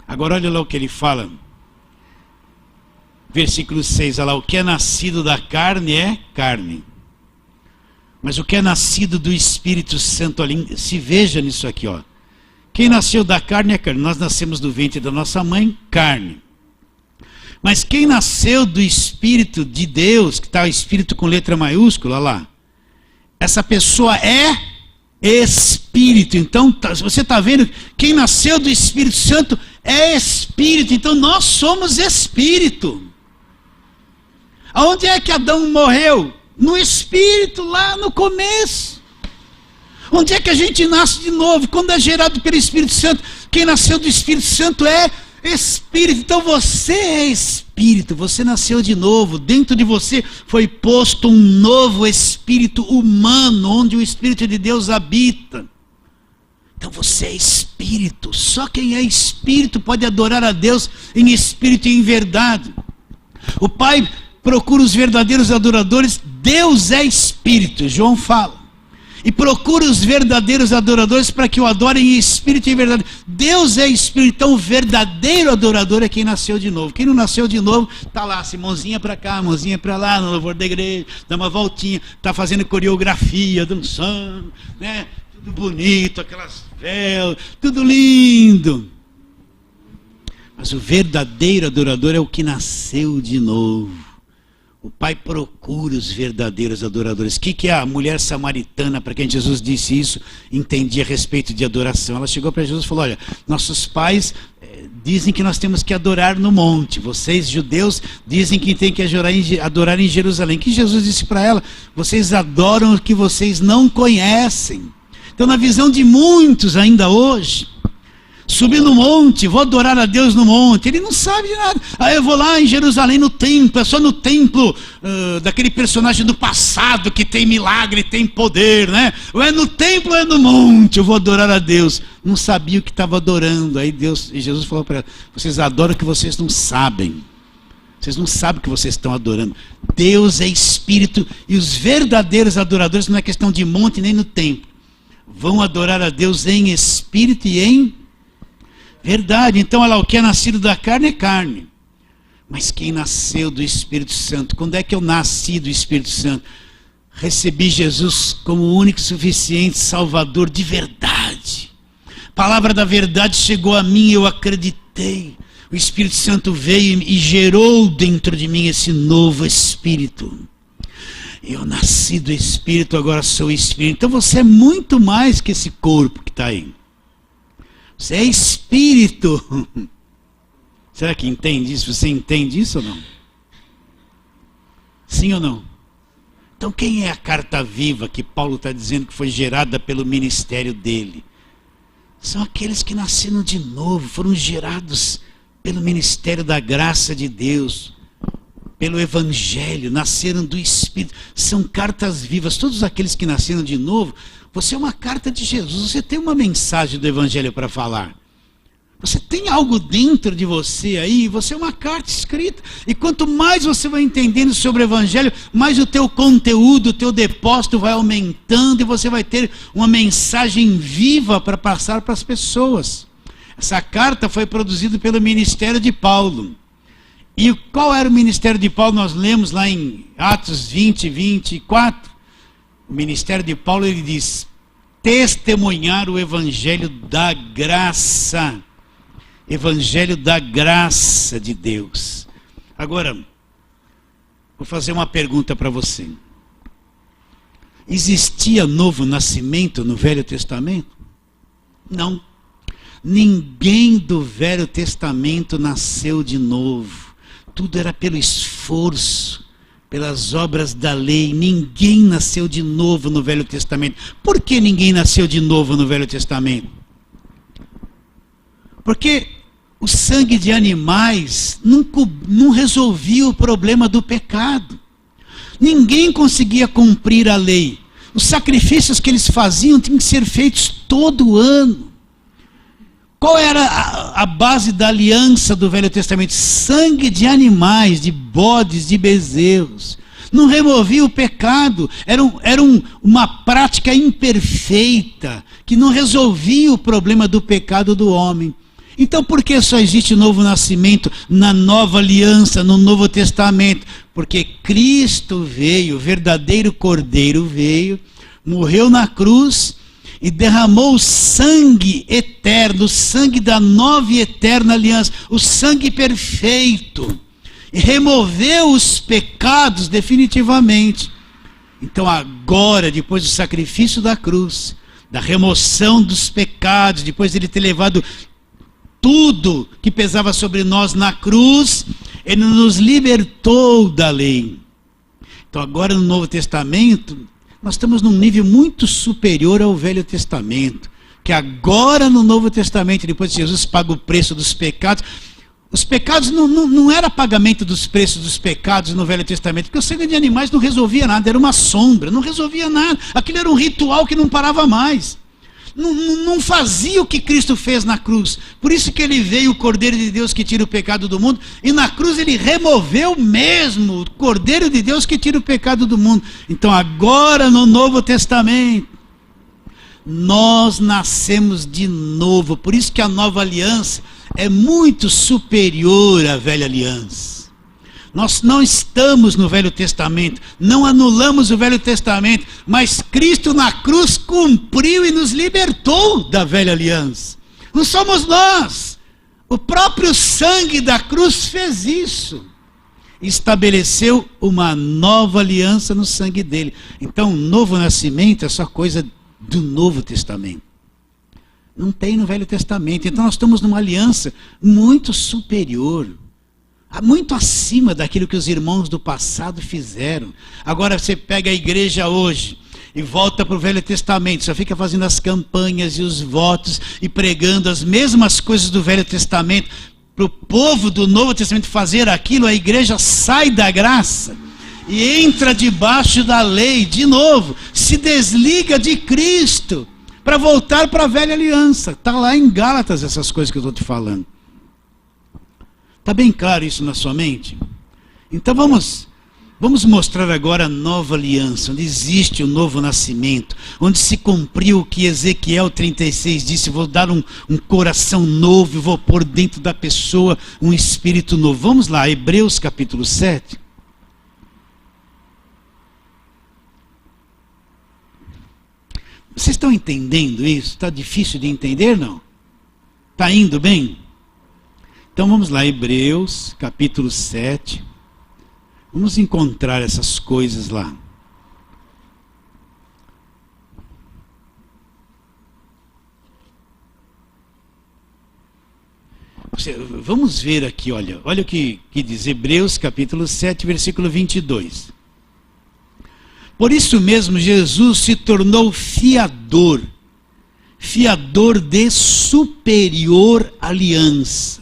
Speaker 1: Agora olha lá o que ele fala. Versículo 6, olha lá: o que é nascido da carne é carne. Mas o que é nascido do Espírito Santo, ali, se veja nisso aqui, ó. Quem nasceu da carne é carne. Nós nascemos do ventre da nossa mãe, carne. Mas quem nasceu do Espírito de Deus, que está o Espírito com letra maiúscula, olha lá, essa pessoa é Espírito. Então, você está vendo, quem nasceu do Espírito Santo é Espírito. Então, nós somos Espírito. Aonde é que Adão morreu? No Espírito, lá no começo. Onde é que a gente nasce de novo? Quando é gerado pelo Espírito Santo. Quem nasceu do Espírito Santo é Espírito. Então você é Espírito, você nasceu de novo. Dentro de você foi posto um novo espírito humano, onde o Espírito de Deus habita. Então você é Espírito. Só quem é Espírito pode adorar a Deus em espírito e em verdade. O Pai procura os verdadeiros adoradores. Deus é Espírito, João fala. E procura os verdadeiros adoradores para que o adorem em espírito e em verdade. Deus é Espírito, então o verdadeiro adorador é quem nasceu de novo. Quem não nasceu de novo, está lá, assim, mãozinha para cá, mãozinha para lá, no louvor da igreja, dá uma voltinha, está fazendo coreografia, dançando, né? Tudo bonito, aquelas velas, tudo lindo. Mas o verdadeiro adorador é o que nasceu de novo. O Pai procura os verdadeiros adoradores. O que é a mulher samaritana, para quem Jesus disse isso, entendia a respeito de adoração? Ela chegou para Jesus e falou: olha, nossos pais dizem que nós temos que adorar no monte. Vocês, judeus, dizem que tem que adorar em Jerusalém. Que Jesus disse para ela: vocês adoram o que vocês não conhecem. Então, na visão de muitos ainda hoje, subir no monte, vou adorar a Deus no monte, ele não sabe de nada. Aí eu vou lá em Jerusalém no templo, é só no templo daquele personagem do passado que tem milagre, tem poder, né? Ou é no templo ou é no monte, eu vou adorar a Deus. Não sabia o que estava adorando. Aí Jesus falou para ela: vocês adoram o que vocês não sabem. Vocês não sabem o que vocês estão adorando. Deus é Espírito e os verdadeiros adoradores, não é questão de monte nem no templo, vão adorar a Deus em espírito e em verdade. Então, olha lá, o que é nascido da carne é carne. Mas quem nasceu do Espírito Santo? Quando é que eu nasci do Espírito Santo? Recebi Jesus como o único e suficiente Salvador de verdade. A palavra da verdade chegou a mim, eu acreditei. O Espírito Santo veio e gerou dentro de mim esse novo Espírito. Eu nasci do Espírito, agora sou Espírito. Então você é muito mais que esse corpo que está aí. Você é Espírito. Será que entende isso? Você entende isso ou não? Sim ou não? Então quem é a carta viva que Paulo está dizendo que foi gerada pelo ministério dele? São aqueles que nasceram de novo, foram gerados pelo ministério da graça de Deus, pelo Evangelho, nasceram do Espírito. São cartas vivas. Todos aqueles que nasceram de novo, você é uma carta de Jesus, você tem uma mensagem do Evangelho para falar. Você tem algo dentro de você aí, você é uma carta escrita. E quanto mais você vai entendendo sobre o Evangelho, mais o teu conteúdo, o teu depósito vai aumentando e você vai ter uma mensagem viva para passar para as pessoas. Essa carta foi produzida pelo ministério de Paulo. E qual era o ministério de Paulo? Nós lemos lá em Atos 20, 24. O ministério de Paulo, ele diz: testemunhar o evangelho da graça. Evangelho da graça de Deus. Agora, vou fazer uma pergunta para você. Existia novo nascimento no Velho Testamento? Não. Ninguém do Velho Testamento nasceu de novo. Tudo era pelo esforço, pelas obras da lei. Ninguém nasceu de novo no Velho Testamento. Por que ninguém nasceu de novo no Velho Testamento? Porque o sangue de animais não resolvia o problema do pecado. Ninguém conseguia cumprir a lei. Os sacrifícios que eles faziam tinham que ser feitos todo ano. Qual era a base da aliança do Velho Testamento? Sangue de animais, de bodes, de bezerros. Não removia o pecado. Era uma prática imperfeita, que não resolvia o problema do pecado do homem. Então por que só existe novo nascimento na nova aliança, no Novo Testamento? Porque Cristo veio, o verdadeiro Cordeiro veio, morreu na cruz e derramou o sangue eterno, o sangue da nova e eterna aliança, o sangue perfeito, e removeu os pecados definitivamente. Então agora, depois do sacrifício da cruz, da remoção dos pecados, depois de ele ter levado tudo que pesava sobre nós na cruz, ele nos libertou da lei. Então agora no Novo Testamento, nós estamos num nível muito superior ao Velho Testamento. Que agora no Novo Testamento, depois de Jesus paga o preço dos pecados, os pecados não era pagamento dos preços dos pecados no Velho Testamento, porque o sangue de animais não resolvia nada, era uma sombra, não resolvia nada. Aquilo era um ritual que não parava mais. Não fazia o que Cristo fez na cruz. Por isso que ele veio, o Cordeiro de Deus que tira o pecado do mundo, e na cruz ele removeu mesmo o Cordeiro de Deus que tira o pecado do mundo. Então agora no Novo Testamento nós nascemos de novo. Por isso que a nova aliança é muito superior à velha aliança. Nós não estamos no Velho Testamento, não anulamos o Velho Testamento, mas Cristo na cruz cumpriu e nos libertou da velha aliança. Não somos nós. O próprio sangue da cruz fez isso. Estabeleceu uma nova aliança no sangue dele. Então, o novo nascimento é só coisa do Novo Testamento. Não tem no Velho Testamento. Então, nós estamos numa aliança muito superior, muito acima daquilo que os irmãos do passado fizeram. Agora você pega a igreja hoje e volta para o Velho Testamento, só fica fazendo as campanhas e os votos e pregando as mesmas coisas do Velho Testamento. Para o povo do Novo Testamento fazer aquilo, a igreja sai da graça e entra debaixo da lei de novo, se desliga de Cristo para voltar para a velha aliança. Está lá em Gálatas essas coisas que eu estou te falando. Está bem claro isso na sua mente? Então vamos mostrar agora a nova aliança, onde existe o novo nascimento, onde se cumpriu o que Ezequiel 36 disse: vou dar um coração novo, vou pôr dentro da pessoa um espírito novo. Vamos lá, Hebreus capítulo 7. Vocês estão entendendo isso? Está difícil de entender, não? Está indo bem? Então vamos lá, Hebreus, capítulo 7. Vamos encontrar essas coisas lá. Vamos ver aqui, olha o que diz Hebreus, capítulo 7, versículo 22. Por isso mesmo Jesus se tornou fiador de superior aliança.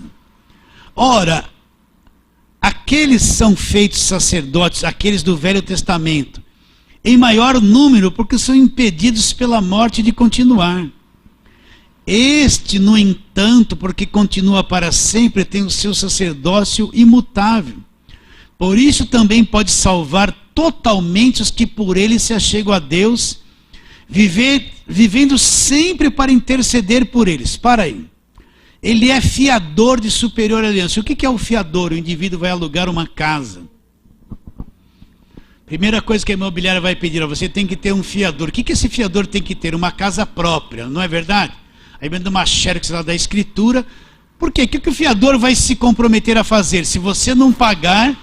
Speaker 1: Ora, aqueles são feitos sacerdotes, aqueles do Velho Testamento, em maior número, porque são impedidos pela morte de continuar. Este, no entanto, porque continua para sempre, tem o seu sacerdócio imutável. Por isso também pode salvar totalmente os que por ele se achegam a Deus, vivendo sempre para interceder por eles. Para aí. Ele é fiador de superior aliança. O que é o fiador? O indivíduo vai alugar uma casa. Primeira coisa que a imobiliária vai pedir a você, tem que ter um fiador. O que esse fiador tem que ter? Uma casa própria, não é verdade? Aí vem uma xerox lá da escritura. Por quê? O que o fiador vai se comprometer a fazer? Se você não pagar,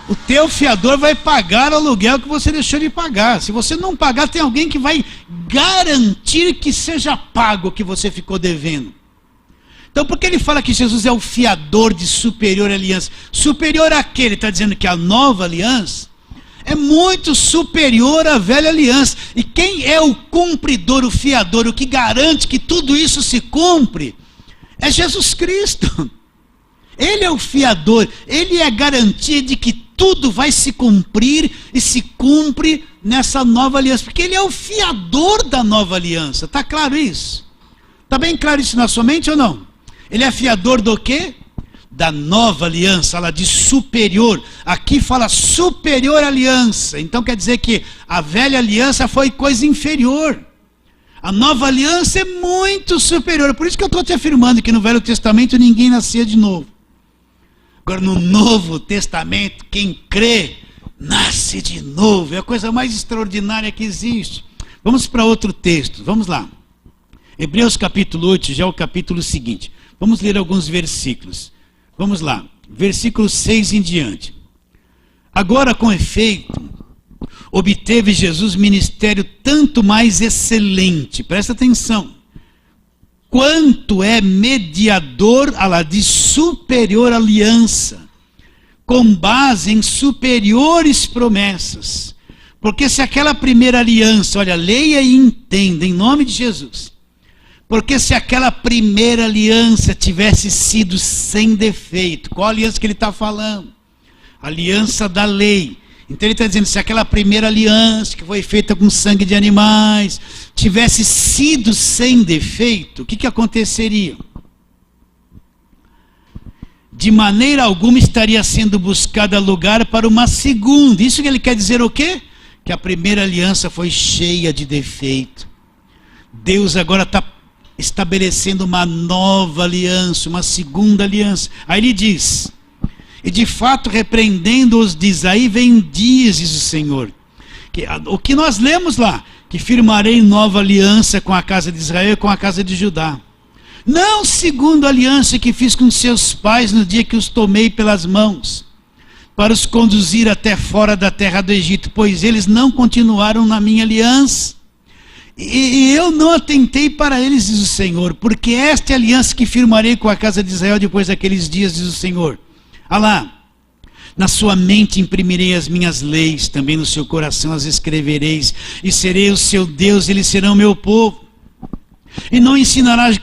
Speaker 1: o teu fiador vai pagar o aluguel que você deixou de pagar. Se você não pagar, tem alguém que vai garantir que seja pago o que você ficou devendo. Então, por que ele fala que Jesus é o fiador de superior aliança? Superior àquele, está dizendo que a nova aliança é muito superior à velha aliança. E quem é o cumpridor, o fiador, o que garante que tudo isso se cumpre, é Jesus Cristo. Ele é o fiador, ele é a garantia de que tudo vai se cumprir e se cumpre nessa nova aliança, porque ele é o fiador da nova aliança. Está claro isso? Está bem claro isso na sua mente ou não? Ele é fiador do quê? Da nova aliança, ela diz superior. Aqui fala superior aliança. Então quer dizer que a velha aliança foi coisa inferior. A nova aliança é muito superior. Por isso que eu estou te afirmando que no Velho Testamento ninguém nascia de novo. Agora no Novo Testamento, quem crê, nasce de novo. É a coisa mais extraordinária que existe. Vamos para outro texto, vamos lá. Hebreus capítulo 8, já é o capítulo seguinte. Vamos ler alguns versículos. Vamos lá, versículo 6 em diante. Agora, com efeito, obteve Jesus ministério tanto mais excelente, presta atenção, quanto é mediador, ela diz, superior aliança, com base em superiores promessas. Porque se aquela primeira aliança, olha, leia e entenda, em nome de Jesus. Porque se aquela primeira aliança tivesse sido sem defeito, qual aliança que ele está falando? Aliança da lei. Então ele está dizendo, se aquela primeira aliança que foi feita com sangue de animais, tivesse sido sem defeito, o que aconteceria? De maneira alguma estaria sendo buscada lugar para uma segunda. Isso que ele quer dizer o quê? Que a primeira aliança foi cheia de defeito. Deus agora está estabelecendo uma nova aliança, uma segunda aliança. Aí ele diz, e de fato repreendendo-os, diz, aí vem dias, diz o Senhor, o que nós lemos lá, que firmarei nova aliança com a casa de Israel e com a casa de Judá, não segundo a aliança que fiz com seus pais no dia que os tomei pelas mãos, para os conduzir até fora da terra do Egito, pois eles não continuaram na minha aliança, e eu não atentei para eles, diz o Senhor, porque esta é a aliança que firmarei com a casa de Israel depois daqueles dias, diz o Senhor. Ah lá, na sua mente imprimirei as minhas leis, também no seu coração as escrevereis, e serei o seu Deus, eles serão meu povo. E não ensinará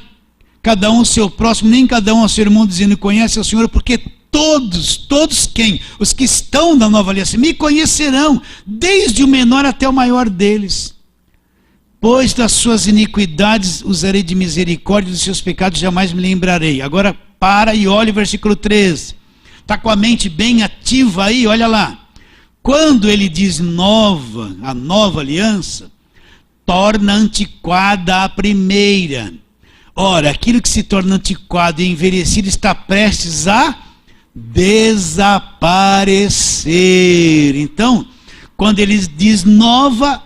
Speaker 1: cada um ao seu próximo, nem cada um ao seu irmão, dizendo, conhece o Senhor, porque todos quem? Os que estão na nova aliança, me conhecerão, desde o menor até o maior deles. Pois das suas iniquidades usarei de misericórdia, dos seus pecados jamais me lembrarei. Agora para e olha o versículo 13. Está com a mente bem ativa aí, olha lá. Quando ele diz nova, a nova aliança, torna antiquada a primeira. Ora, aquilo que se torna antiquado e envelhecido está prestes a desaparecer. Então, quando ele diz nova,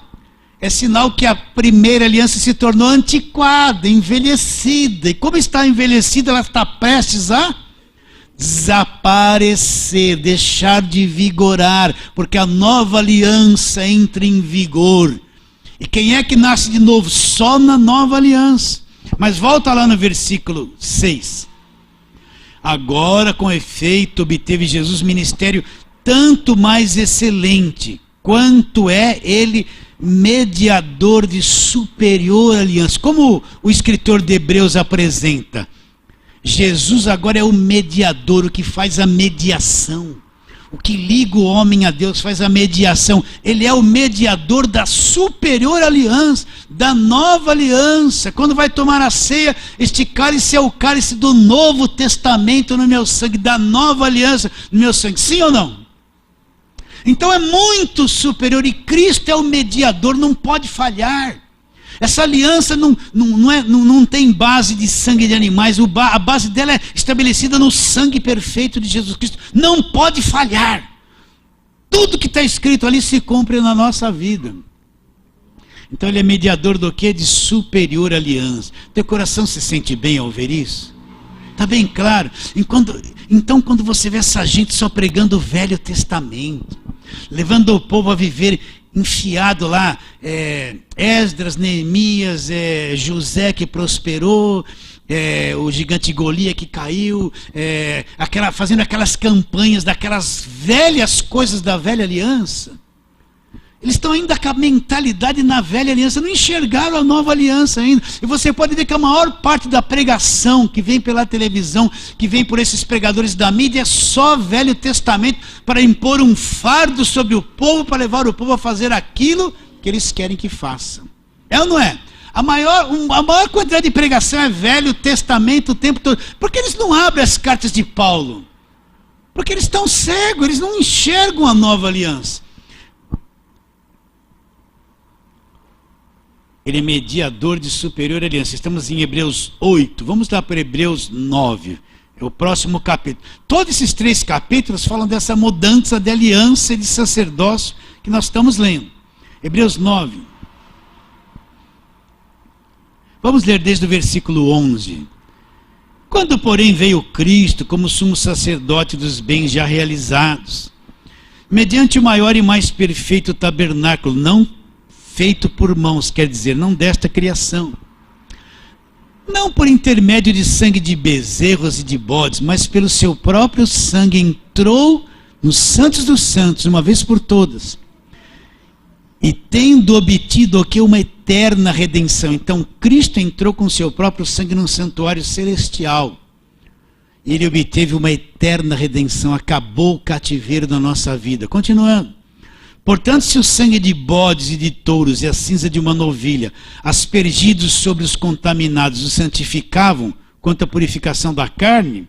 Speaker 1: é sinal que a primeira aliança se tornou antiquada, envelhecida. E como está envelhecida, ela está prestes a desaparecer, deixar de vigorar, porque a nova aliança entra em vigor. E quem é que nasce de novo? Só na nova aliança. Mas volta lá no versículo 6. Agora, com efeito, obteve Jesus ministério tanto mais excelente, quanto é ele mediador de superior aliança. Como o escritor de Hebreus apresenta, Jesus agora é o mediador, o que faz a mediação, o que liga o homem a Deus, faz a mediação. Ele é o mediador da superior aliança, da nova aliança. Quando vai tomar a ceia, este cálice é o cálice do Novo Testamento no meu sangue, da nova aliança no meu sangue, sim ou não? Então é muito superior, e Cristo é o mediador, não pode falhar. Essa aliança não tem base de sangue de animais, a base dela é estabelecida no sangue perfeito de Jesus Cristo, não pode falhar. Tudo que está escrito ali se cumpre na nossa vida. Então ele é mediador do quê? De superior aliança. Teu coração se sente bem ao ver isso? Está bem claro? Então quando você vê essa gente só pregando o Velho Testamento, levando o povo a viver enfiado lá, Esdras, Neemias, José que prosperou, o gigante Golias que caiu, fazendo aquelas campanhas daquelas velhas coisas da velha aliança, Eles estão ainda com a mentalidade na velha aliança, não enxergaram a nova aliança ainda. E você pode ver que a maior parte da pregação que vem pela televisão, que vem por esses pregadores da mídia, é só Velho Testamento para impor um fardo sobre o povo, para levar o povo a fazer aquilo que eles querem que façam. É ou não é? A maior quantidade de pregação é Velho Testamento o tempo todo. Por que eles não abrem as cartas de Paulo? Porque eles estão cegos, eles não enxergam a nova aliança. Ele é mediador de superior aliança. Estamos em Hebreus 8. Vamos lá para Hebreus 9. É o próximo capítulo. Todos esses 3 capítulos falam dessa mudança de aliança e de sacerdócio que nós estamos lendo. Hebreus 9. Vamos ler desde o versículo 11. Quando, porém, veio Cristo como sumo sacerdote dos bens já realizados, mediante o maior e mais perfeito tabernáculo, não feito por mãos, quer dizer, não desta criação, não por intermédio de sangue de bezerros e de bodes, mas pelo seu próprio sangue entrou nos santos dos santos, uma vez por todas, e tendo obtido o que? Uma eterna redenção. Então Cristo entrou com seu próprio sangue num santuário celestial, ele obteve uma eterna redenção, acabou o cativeiro da nossa vida. Continuando: portanto, se o sangue de bodes e de touros e a cinza de uma novilha, aspergidos sobre os contaminados, os santificavam quanto à purificação da carne,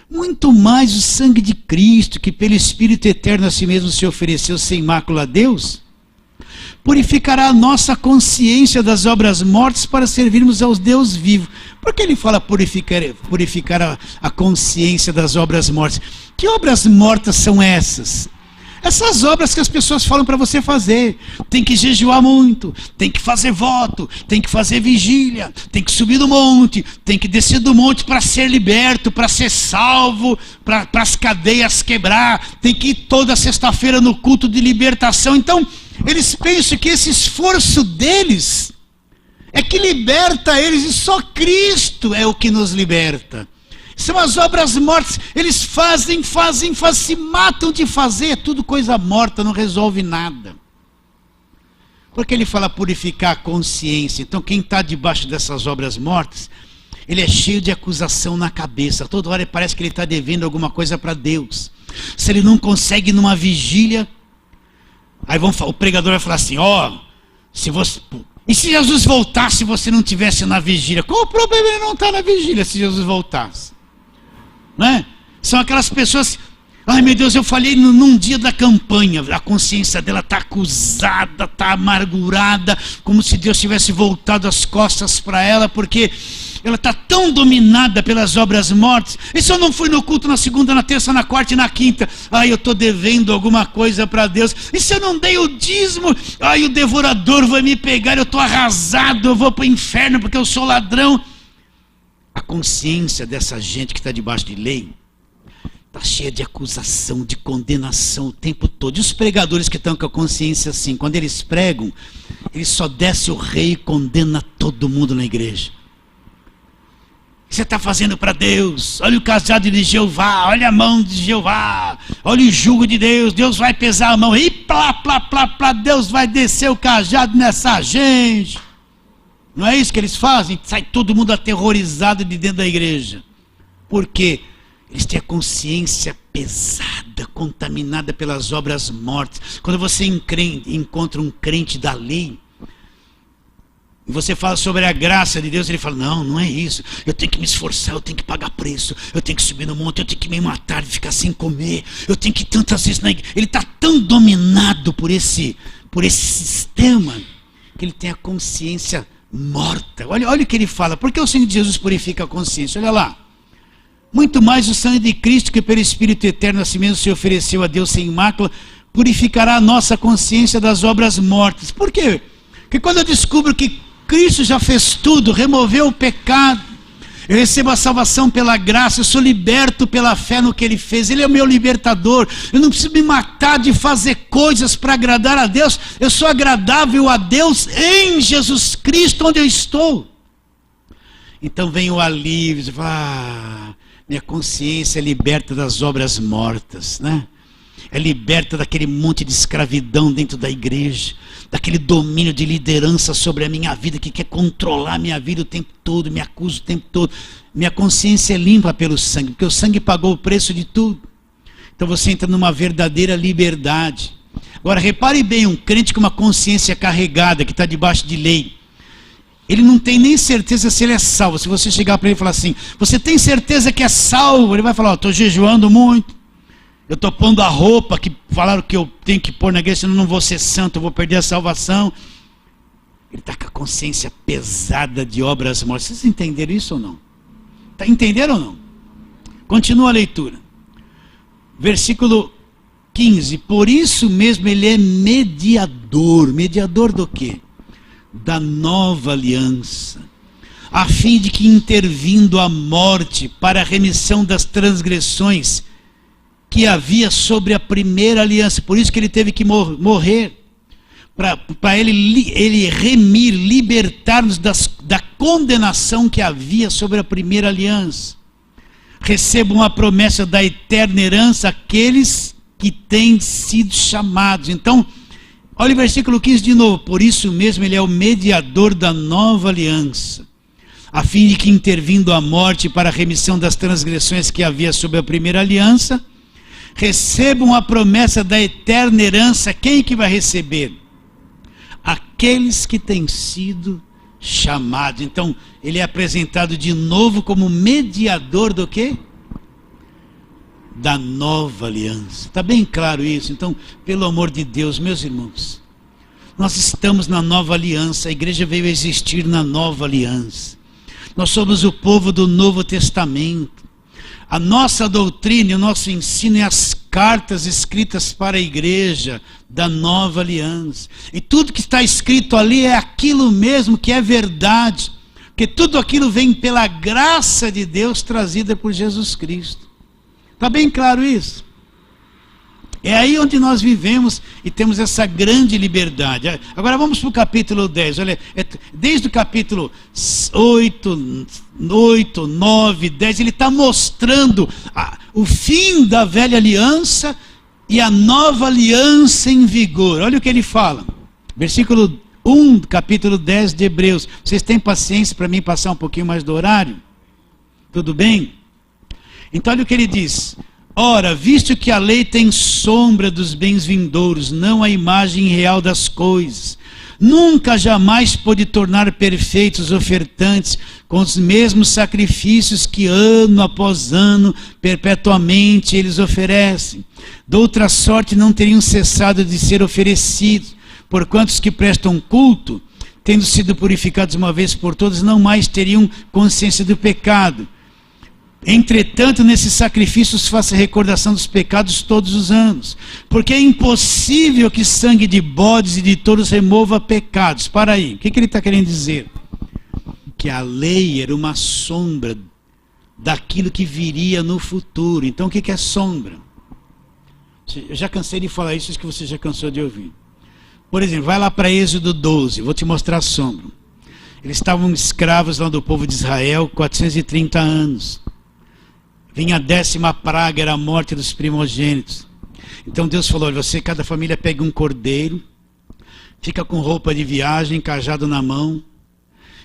Speaker 1: muito mais o sangue de Cristo, que pelo Espírito eterno a si mesmo se ofereceu sem mácula a Deus, purificará a nossa consciência das obras mortas para servirmos aos Deus vivo. Por que ele fala purificar a consciência das obras mortas? Que obras mortas são essas? Essas obras que as pessoas falam para você fazer. Tem que jejuar muito, tem que fazer voto, tem que fazer vigília, tem que subir do monte, tem que descer do monte para ser liberto, para ser salvo, para as cadeias quebrar, tem que ir toda sexta-feira no culto de libertação. Então, eles pensam que esse esforço deles é que liberta eles, e só Cristo é o que nos liberta. São as obras mortas. Eles fazem, se matam de fazer. É tudo coisa morta, não resolve nada. Porque ele fala purificar a consciência. Então quem está debaixo dessas obras mortas, ele é cheio de acusação na cabeça. Toda hora parece que ele está devendo alguma coisa para Deus. Se ele não consegue numa vigília, aí o pregador vai falar assim: e se Jesus voltasse e você não estivesse na vigília? Qual o problema ele não estar na vigília se Jesus voltasse? Não é? São aquelas pessoas, ai meu Deus, eu falhei num dia da campanha, a consciência dela está acusada, está amargurada, como se Deus tivesse voltado as costas para ela, porque ela está tão dominada pelas obras mortas. E se eu não fui no culto na segunda, na terça, na quarta e na quinta? Ai, eu estou devendo alguma coisa para Deus. E se eu não dei o dízimo? Ai, o devorador vai me pegar, eu estou arrasado, eu vou para o inferno porque eu sou ladrão. A consciência dessa gente que está debaixo de lei está cheia de acusação, de condenação o tempo todo. E os pregadores que estão com a consciência assim, quando eles pregam, eles só descem o rei e condena todo mundo na igreja. O que você está fazendo para Deus? Olha o cajado de Jeová, olha a mão de Jeová, olha o jugo de Deus, Deus vai pesar a mão, e plá, Deus vai descer o cajado nessa gente. Não é isso que eles fazem? Sai todo mundo aterrorizado de dentro da igreja. Por quê? Eles têm a consciência pesada, contaminada pelas obras mortas. Quando você encontra um crente da lei, e você fala sobre a graça de Deus, ele fala: não é isso, eu tenho que me esforçar, eu tenho que pagar preço, eu tenho que subir no monte, eu tenho que me matar e ficar sem comer, eu tenho que ir tantas vezes na igreja. Ele está tão dominado por esse sistema, que ele tem a consciência morta. Olha o que ele fala: porque o sangue de Jesus purifica a consciência? Olha lá: muito mais o sangue de Cristo, que pelo Espírito eterno a si mesmo se ofereceu a Deus sem mácula, purificará a nossa consciência das obras mortas. Por quê? Porque quando eu descubro que Cristo já fez tudo, removeu o pecado, eu recebo a salvação pela graça, eu sou liberto pela fé no que Ele fez, Ele é o meu libertador, eu não preciso me matar de fazer coisas para agradar a Deus, eu sou agradável a Deus em Jesus Cristo, onde eu estou. Então vem o alívio, minha consciência é liberta das obras mortas, né? é liberta daquele monte de escravidão dentro da igreja, daquele domínio de liderança sobre a minha vida, que quer controlar a minha vida o tempo todo, me acusa o tempo todo. Minha consciência é limpa pelo sangue, porque o sangue pagou o preço de tudo. Então você entra numa verdadeira liberdade. Agora repare bem, um crente com uma consciência carregada, que está debaixo de lei, ele não tem nem certeza se ele é salvo. Se você chegar para ele e falar assim, você tem certeza que é salvo? Ele vai falar, estou jejuando muito, eu estou pondo a roupa que falaram que eu tenho que pôr na igreja, senão eu não vou ser santo, eu vou perder a salvação. Ele está com a consciência pesada de obras mortas. Vocês entenderam isso ou não? Entenderam ou não? Continua a leitura. Versículo 15. Por isso mesmo ele é mediador. Mediador do quê? Da nova aliança, a fim de que, intervindo a morte para a remissão das transgressões que havia sobre a primeira aliança, por isso que ele teve que morrer, para ele remir, libertar-nos da condenação que havia sobre a primeira aliança. Recebam a promessa da eterna herança aqueles que têm sido chamados. Então, olha o versículo 15 de novo. Por isso mesmo ele é o mediador da nova aliança, a fim de que, intervindo a morte para a remissão das transgressões que havia sobre a primeira aliança, recebam a promessa da eterna herança. Quem que vai receber? Aqueles que têm sido chamados. Então, ele é apresentado de novo como mediador do quê? Da nova aliança. Está bem claro isso? Então, pelo amor de Deus, meus irmãos, nós estamos na nova aliança. A igreja veio a existir na nova aliança. Nós somos o povo do Novo Testamento. A nossa doutrina, o nosso ensino é as cartas escritas para a igreja da nova aliança. E tudo que está escrito ali é aquilo mesmo que é verdade. Porque tudo aquilo vem pela graça de Deus trazida por Jesus Cristo. Está bem claro isso? É aí onde nós vivemos e temos essa grande liberdade. Agora vamos para o capítulo 10. Olha, desde o capítulo 8, 9, 10, ele está mostrando o fim da velha aliança e a nova aliança em vigor. Olha o que ele fala. Versículo 1, capítulo 10 de Hebreus. Vocês têm paciência para mim passar um pouquinho mais do horário? Tudo bem? Então olha o que ele diz. Ora, visto que a lei tem sombra dos bens vindouros, não a imagem real das coisas, nunca jamais pôde tornar perfeitos os ofertantes com os mesmos sacrifícios que ano após ano, perpetuamente eles oferecem. De outra sorte não teriam cessado de ser oferecidos, porquanto os que prestam culto, tendo sido purificados uma vez por todas, não mais teriam consciência do pecado. Entretanto, nesses sacrifícios faça recordação dos pecados todos os anos, porque é impossível que sangue de bodes e de touros remova pecados. Para aí, o que ele está querendo dizer? Que a lei era uma sombra daquilo que viria no futuro. Então o que é sombra? Eu já cansei de falar isso, acho que você já cansou de ouvir. Por exemplo, vai lá para Êxodo 12, vou te mostrar a sombra. Eles estavam escravos lá do povo de Israel 430 anos. Vinha a 10ª praga, era a morte dos primogênitos. Então Deus falou, olha, cada família pega um cordeiro, fica com roupa de viagem, cajado na mão,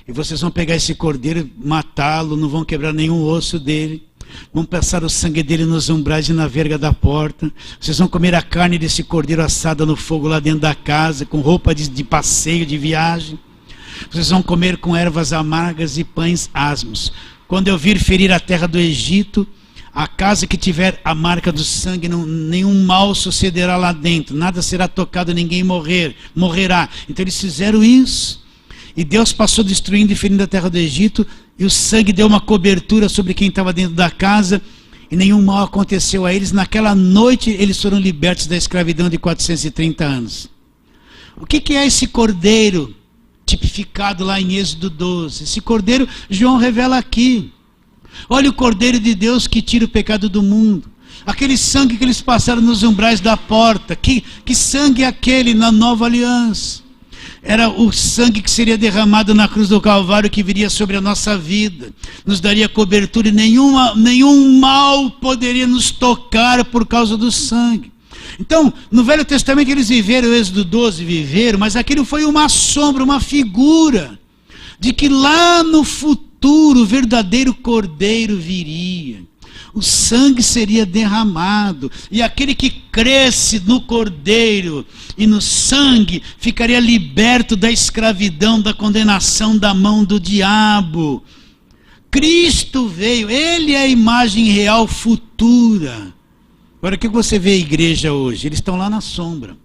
Speaker 1: e vocês vão pegar esse cordeiro, matá-lo, não vão quebrar nenhum osso dele, vão passar o sangue dele nos umbrais e na verga da porta, vocês vão comer a carne desse cordeiro assada no fogo lá dentro da casa, com roupa de passeio, de viagem, vocês vão comer com ervas amargas e pães asmos. Quando eu vir ferir a terra do Egito, a casa que tiver a marca do sangue, nenhum mal sucederá lá dentro, nada será tocado, ninguém morrerá. Então eles fizeram isso, e Deus passou destruindo e ferindo a terra do Egito, e o sangue deu uma cobertura sobre quem estava dentro da casa, e nenhum mal aconteceu a eles. Naquela noite eles foram libertos da escravidão de 430 anos. O que é esse cordeiro tipificado lá em Êxodo 12? Esse cordeiro João revela aqui. Olha o cordeiro de Deus que tira o pecado do mundo. Aquele sangue que eles passaram nos umbrais da porta. Que sangue é aquele na nova aliança? Era o sangue que seria derramado na cruz do Calvário, que viria sobre a nossa vida, nos daria cobertura, e nenhum mal poderia nos tocar por causa do sangue. Então, no Velho Testamento eles viveram, o Êxodo 12 viveram, mas aquilo foi uma sombra, uma figura de que lá no futuro o verdadeiro cordeiro viria. O sangue seria derramado, e aquele que cresce no cordeiro e no sangue ficaria liberto da escravidão, da condenação da mão do diabo. Cristo veio, ele é a imagem real futura. Agora, o que você vê a igreja hoje? Eles estão lá na sombra.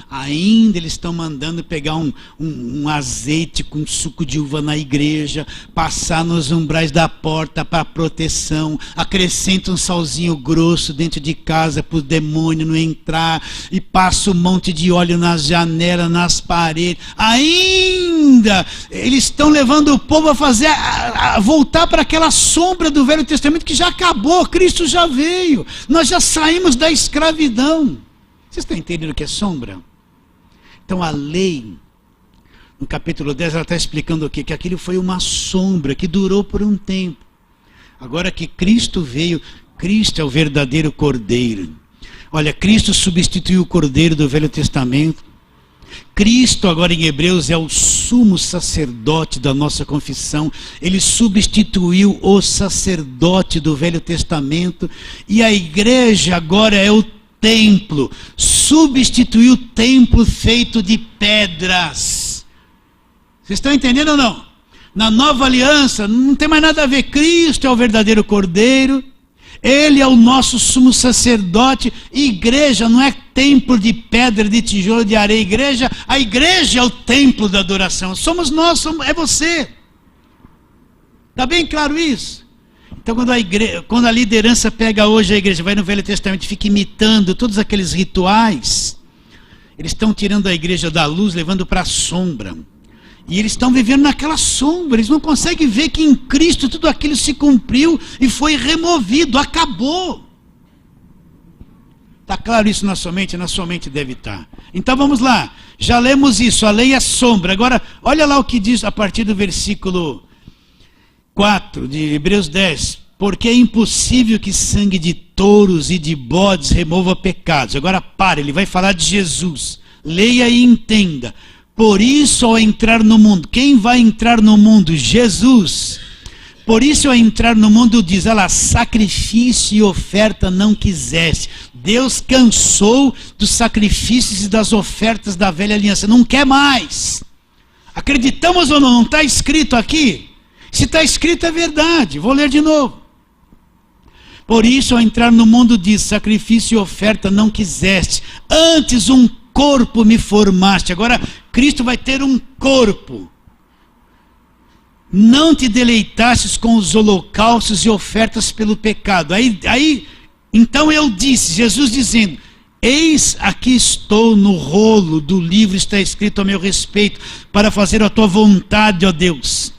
Speaker 1: Ainda eles estão mandando pegar um azeite com suco de uva na igreja, passar nos umbrais da porta para proteção, acrescenta um salzinho grosso dentro de casa para o demônio não entrar, e passa um monte de óleo nas janelas, nas paredes. Ainda eles estão levando o povo a fazer, a voltar para aquela sombra do Velho Testamento que já acabou, Cristo já veio, nós já saímos da escravidão. Vocês estão entendendo o que é sombra? Então a lei, no capítulo 10, ela está explicando o quê? Que aquilo foi uma sombra que durou por um tempo. Agora que Cristo veio, Cristo é o verdadeiro cordeiro. Olha, Cristo substituiu o cordeiro do Velho Testamento. Cristo agora em Hebreus é o sumo sacerdote da nossa confissão. Ele substituiu o sacerdote do Velho Testamento. E a igreja agora é o templo, substituiu o templo feito de pedras. Vocês estão entendendo ou não? Na nova aliança não tem mais nada a ver. Cristo é o verdadeiro cordeiro, ele é o nosso sumo sacerdote. Igreja não é templo de pedra, de tijolo, de areia. A igreja é o templo da adoração. Somos nós, é você. Está bem claro isso? Então, quando a liderança pega hoje a igreja, vai no Velho Testamento e fica imitando todos aqueles rituais, eles estão tirando a igreja da luz, levando para a sombra. E eles estão vivendo naquela sombra, eles não conseguem ver que em Cristo tudo aquilo se cumpriu e foi removido, acabou. Está claro isso na sua mente? Na sua mente deve estar. Então vamos lá, já lemos isso, a lei é sombra. Agora, olha lá o que diz a partir do versículo 4 de Hebreus 10, porque é impossível que sangue de touros e de bodes remova pecados. Agora ele vai falar de Jesus, leia e entenda. Por isso ao entrar no mundo, quem vai entrar no mundo? Jesus. Por isso ao entrar no mundo diz, olha lá, sacrifício e oferta não quiseste. Deus cansou dos sacrifícios e das ofertas da velha aliança, não quer mais. Acreditamos ou não? Não está escrito aqui? Se está escrito é verdade, vou ler de novo. Por isso ao entrar no mundo diz, sacrifício e oferta não quiseste, antes um corpo me formaste. Agora Cristo vai ter um corpo. Não te deleitastes com os holocaustos e ofertas pelo pecado. Então eu disse, Jesus dizendo, eis aqui estou, no rolo do livro está escrito a meu respeito, para fazer a tua vontade, ó Deus.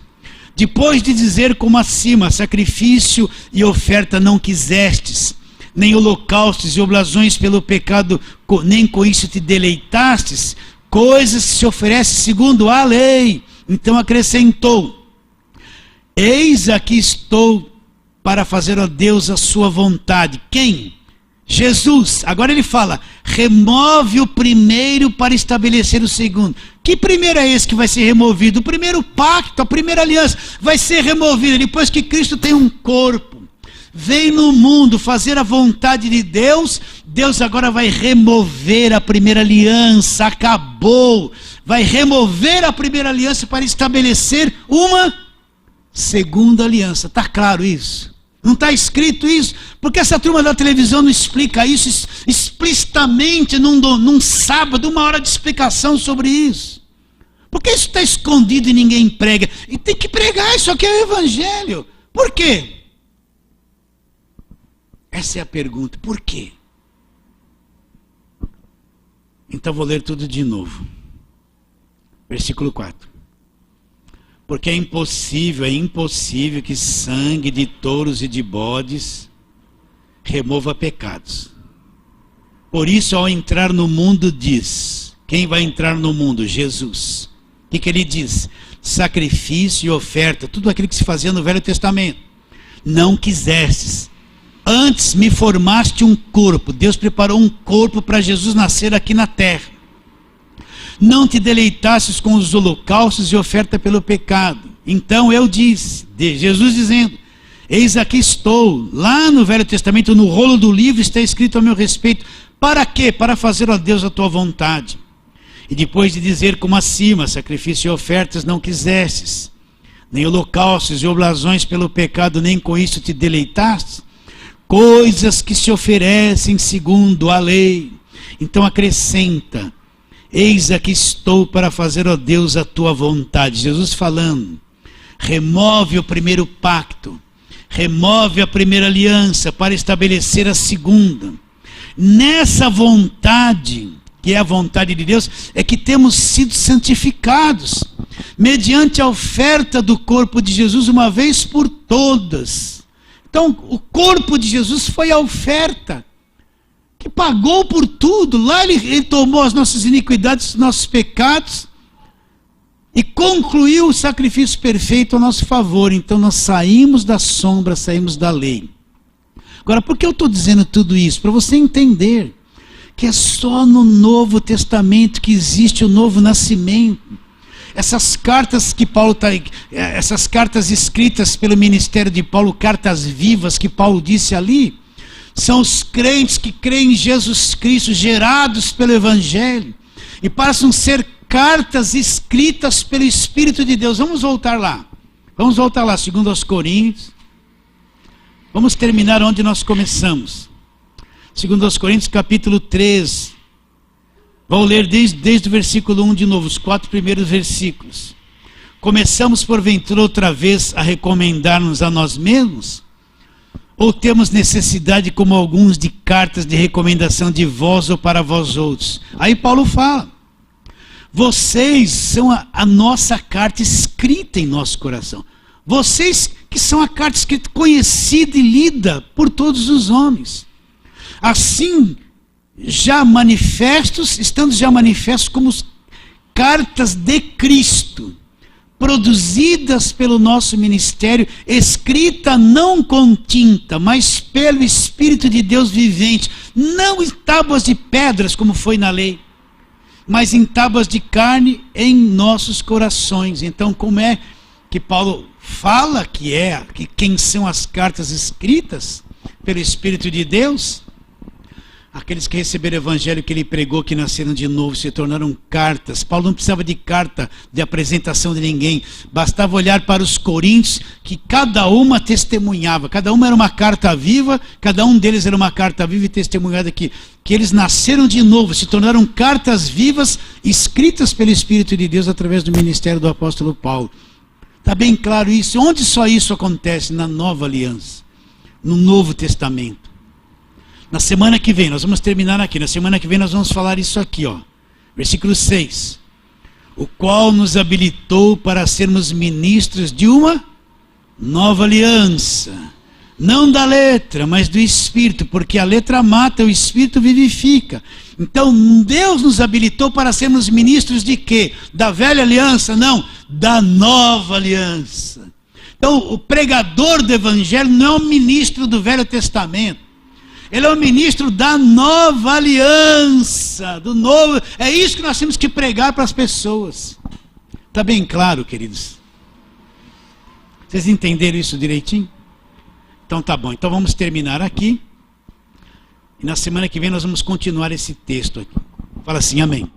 Speaker 1: Depois de dizer como acima, sacrifício e oferta não quisestes, nem holocaustos e oblações pelo pecado, nem com isso te deleitastes, coisas que se oferecem segundo a lei. Então acrescentou, eis aqui estou para fazer a Deus a sua vontade. Quem? Jesus. Agora ele fala, remove o primeiro para estabelecer o segundo. Que primeiro é esse que vai ser removido? O primeiro pacto, a primeira aliança vai ser removida depois que Cristo tem um corpo. Vem no mundo fazer a vontade de Deus. Deus agora vai remover a primeira aliança, acabou. Vai remover a primeira aliança para estabelecer uma segunda aliança. Está claro isso? Não está escrito isso? Porque essa turma da televisão não explica isso explicitamente num sábado, 1 hora de explicação sobre isso. Porque isso está escondido e ninguém prega. E tem que pregar, isso aqui é o evangelho. Por quê? Essa é a pergunta, por quê? Então vou ler tudo de novo. Versículo 4. Porque é impossível que sangue de touros e de bodes remova pecados. Por isso ao entrar no mundo diz, quem vai entrar no mundo? Jesus. O que ele diz? Sacrifício e oferta, tudo aquilo que se fazia no Velho Testamento. Não quisestes. Antes me formaste um corpo. Deus preparou um corpo para Jesus nascer aqui na terra. Não te deleitasses com os holocaustos e oferta pelo pecado. Então eu disse, Jesus dizendo, eis aqui estou. Lá no Velho Testamento, no rolo do livro, está escrito a meu respeito. Para quê? Para fazer, ó Deus, a tua vontade. E depois de dizer como acima, sacrifício e ofertas não quisestes, nem holocaustos e oblações pelo pecado, nem com isso te deleitaste, coisas que se oferecem segundo a lei. Então acrescenta, eis aqui estou para fazer, ó Deus, a tua vontade. Jesus falando, remove o primeiro pacto, remove a primeira aliança para estabelecer a segunda. Nessa vontade, que é a vontade de Deus, é que temos sido santificados, mediante a oferta do corpo de Jesus uma vez por todas. Então, o corpo de Jesus foi a oferta, que pagou por tudo. Lá ele tomou as nossas iniquidades, os nossos pecados, e concluiu o sacrifício perfeito a nosso favor. Então nós saímos da sombra, saímos da lei. Agora, por que eu estou dizendo tudo isso? Para você entender que é só no Novo Testamento que existe o novo nascimento. Essas cartas que Paulo essas cartas escritas pelo ministério de Paulo, cartas vivas que Paulo disse ali, são os crentes que creem em Jesus Cristo, gerados pelo Evangelho, e passam a ser cartas escritas pelo Espírito de Deus. Vamos voltar lá. Vamos voltar lá, 2 Coríntios. Vamos terminar onde nós começamos. 2 Coríntios capítulo 13. Vou ler desde o versículo 1 de novo, os 4 primeiros versículos. Começamos porventura outra vez a recomendar-nos a nós mesmos? Ou temos necessidade, como alguns, de cartas de recomendação de vós ou para vós outros? Aí Paulo fala, vocês são a nossa carta escrita em nosso coração. Vocês que são a carta escrita, conhecida e lida por todos os homens. Assim, estando já manifestos como cartas de Cristo, produzidas pelo nosso ministério, escrita não com tinta, mas pelo Espírito de Deus vivente, não em tábuas de pedras, como foi na lei, mas em tábuas de carne em nossos corações. Então, como é que Paulo fala que quem são as cartas escritas pelo Espírito de Deus? Aqueles que receberam o evangelho que ele pregou, que nasceram de novo, se tornaram cartas. Paulo não precisava de carta de apresentação de ninguém. Bastava olhar para os coríntios, que cada uma testemunhava. Cada uma era uma carta viva, cada um deles era uma carta viva e testemunhada que eles nasceram de novo, se tornaram cartas vivas, escritas pelo Espírito de Deus através do ministério do apóstolo Paulo. Está bem claro isso? Onde só isso acontece? Na nova aliança, no Novo Testamento. Na semana que vem, nós vamos terminar aqui, na semana que vem nós vamos falar isso aqui, ó. Versículo 6. O qual nos habilitou para sermos ministros de uma nova aliança. Não da letra, mas do Espírito, porque a letra mata, o Espírito vivifica. Então Deus nos habilitou para sermos ministros de quê? Da velha aliança? Não, da nova aliança. Então o pregador do Evangelho não é um ministro do Velho Testamento. Ele é o ministro da nova aliança, do novo. É isso que nós temos que pregar para as pessoas. Está bem claro, queridos? Vocês entenderam isso direitinho? Então tá bom. Então vamos terminar aqui. E na semana que vem nós vamos continuar esse texto aqui. Fala assim, amém.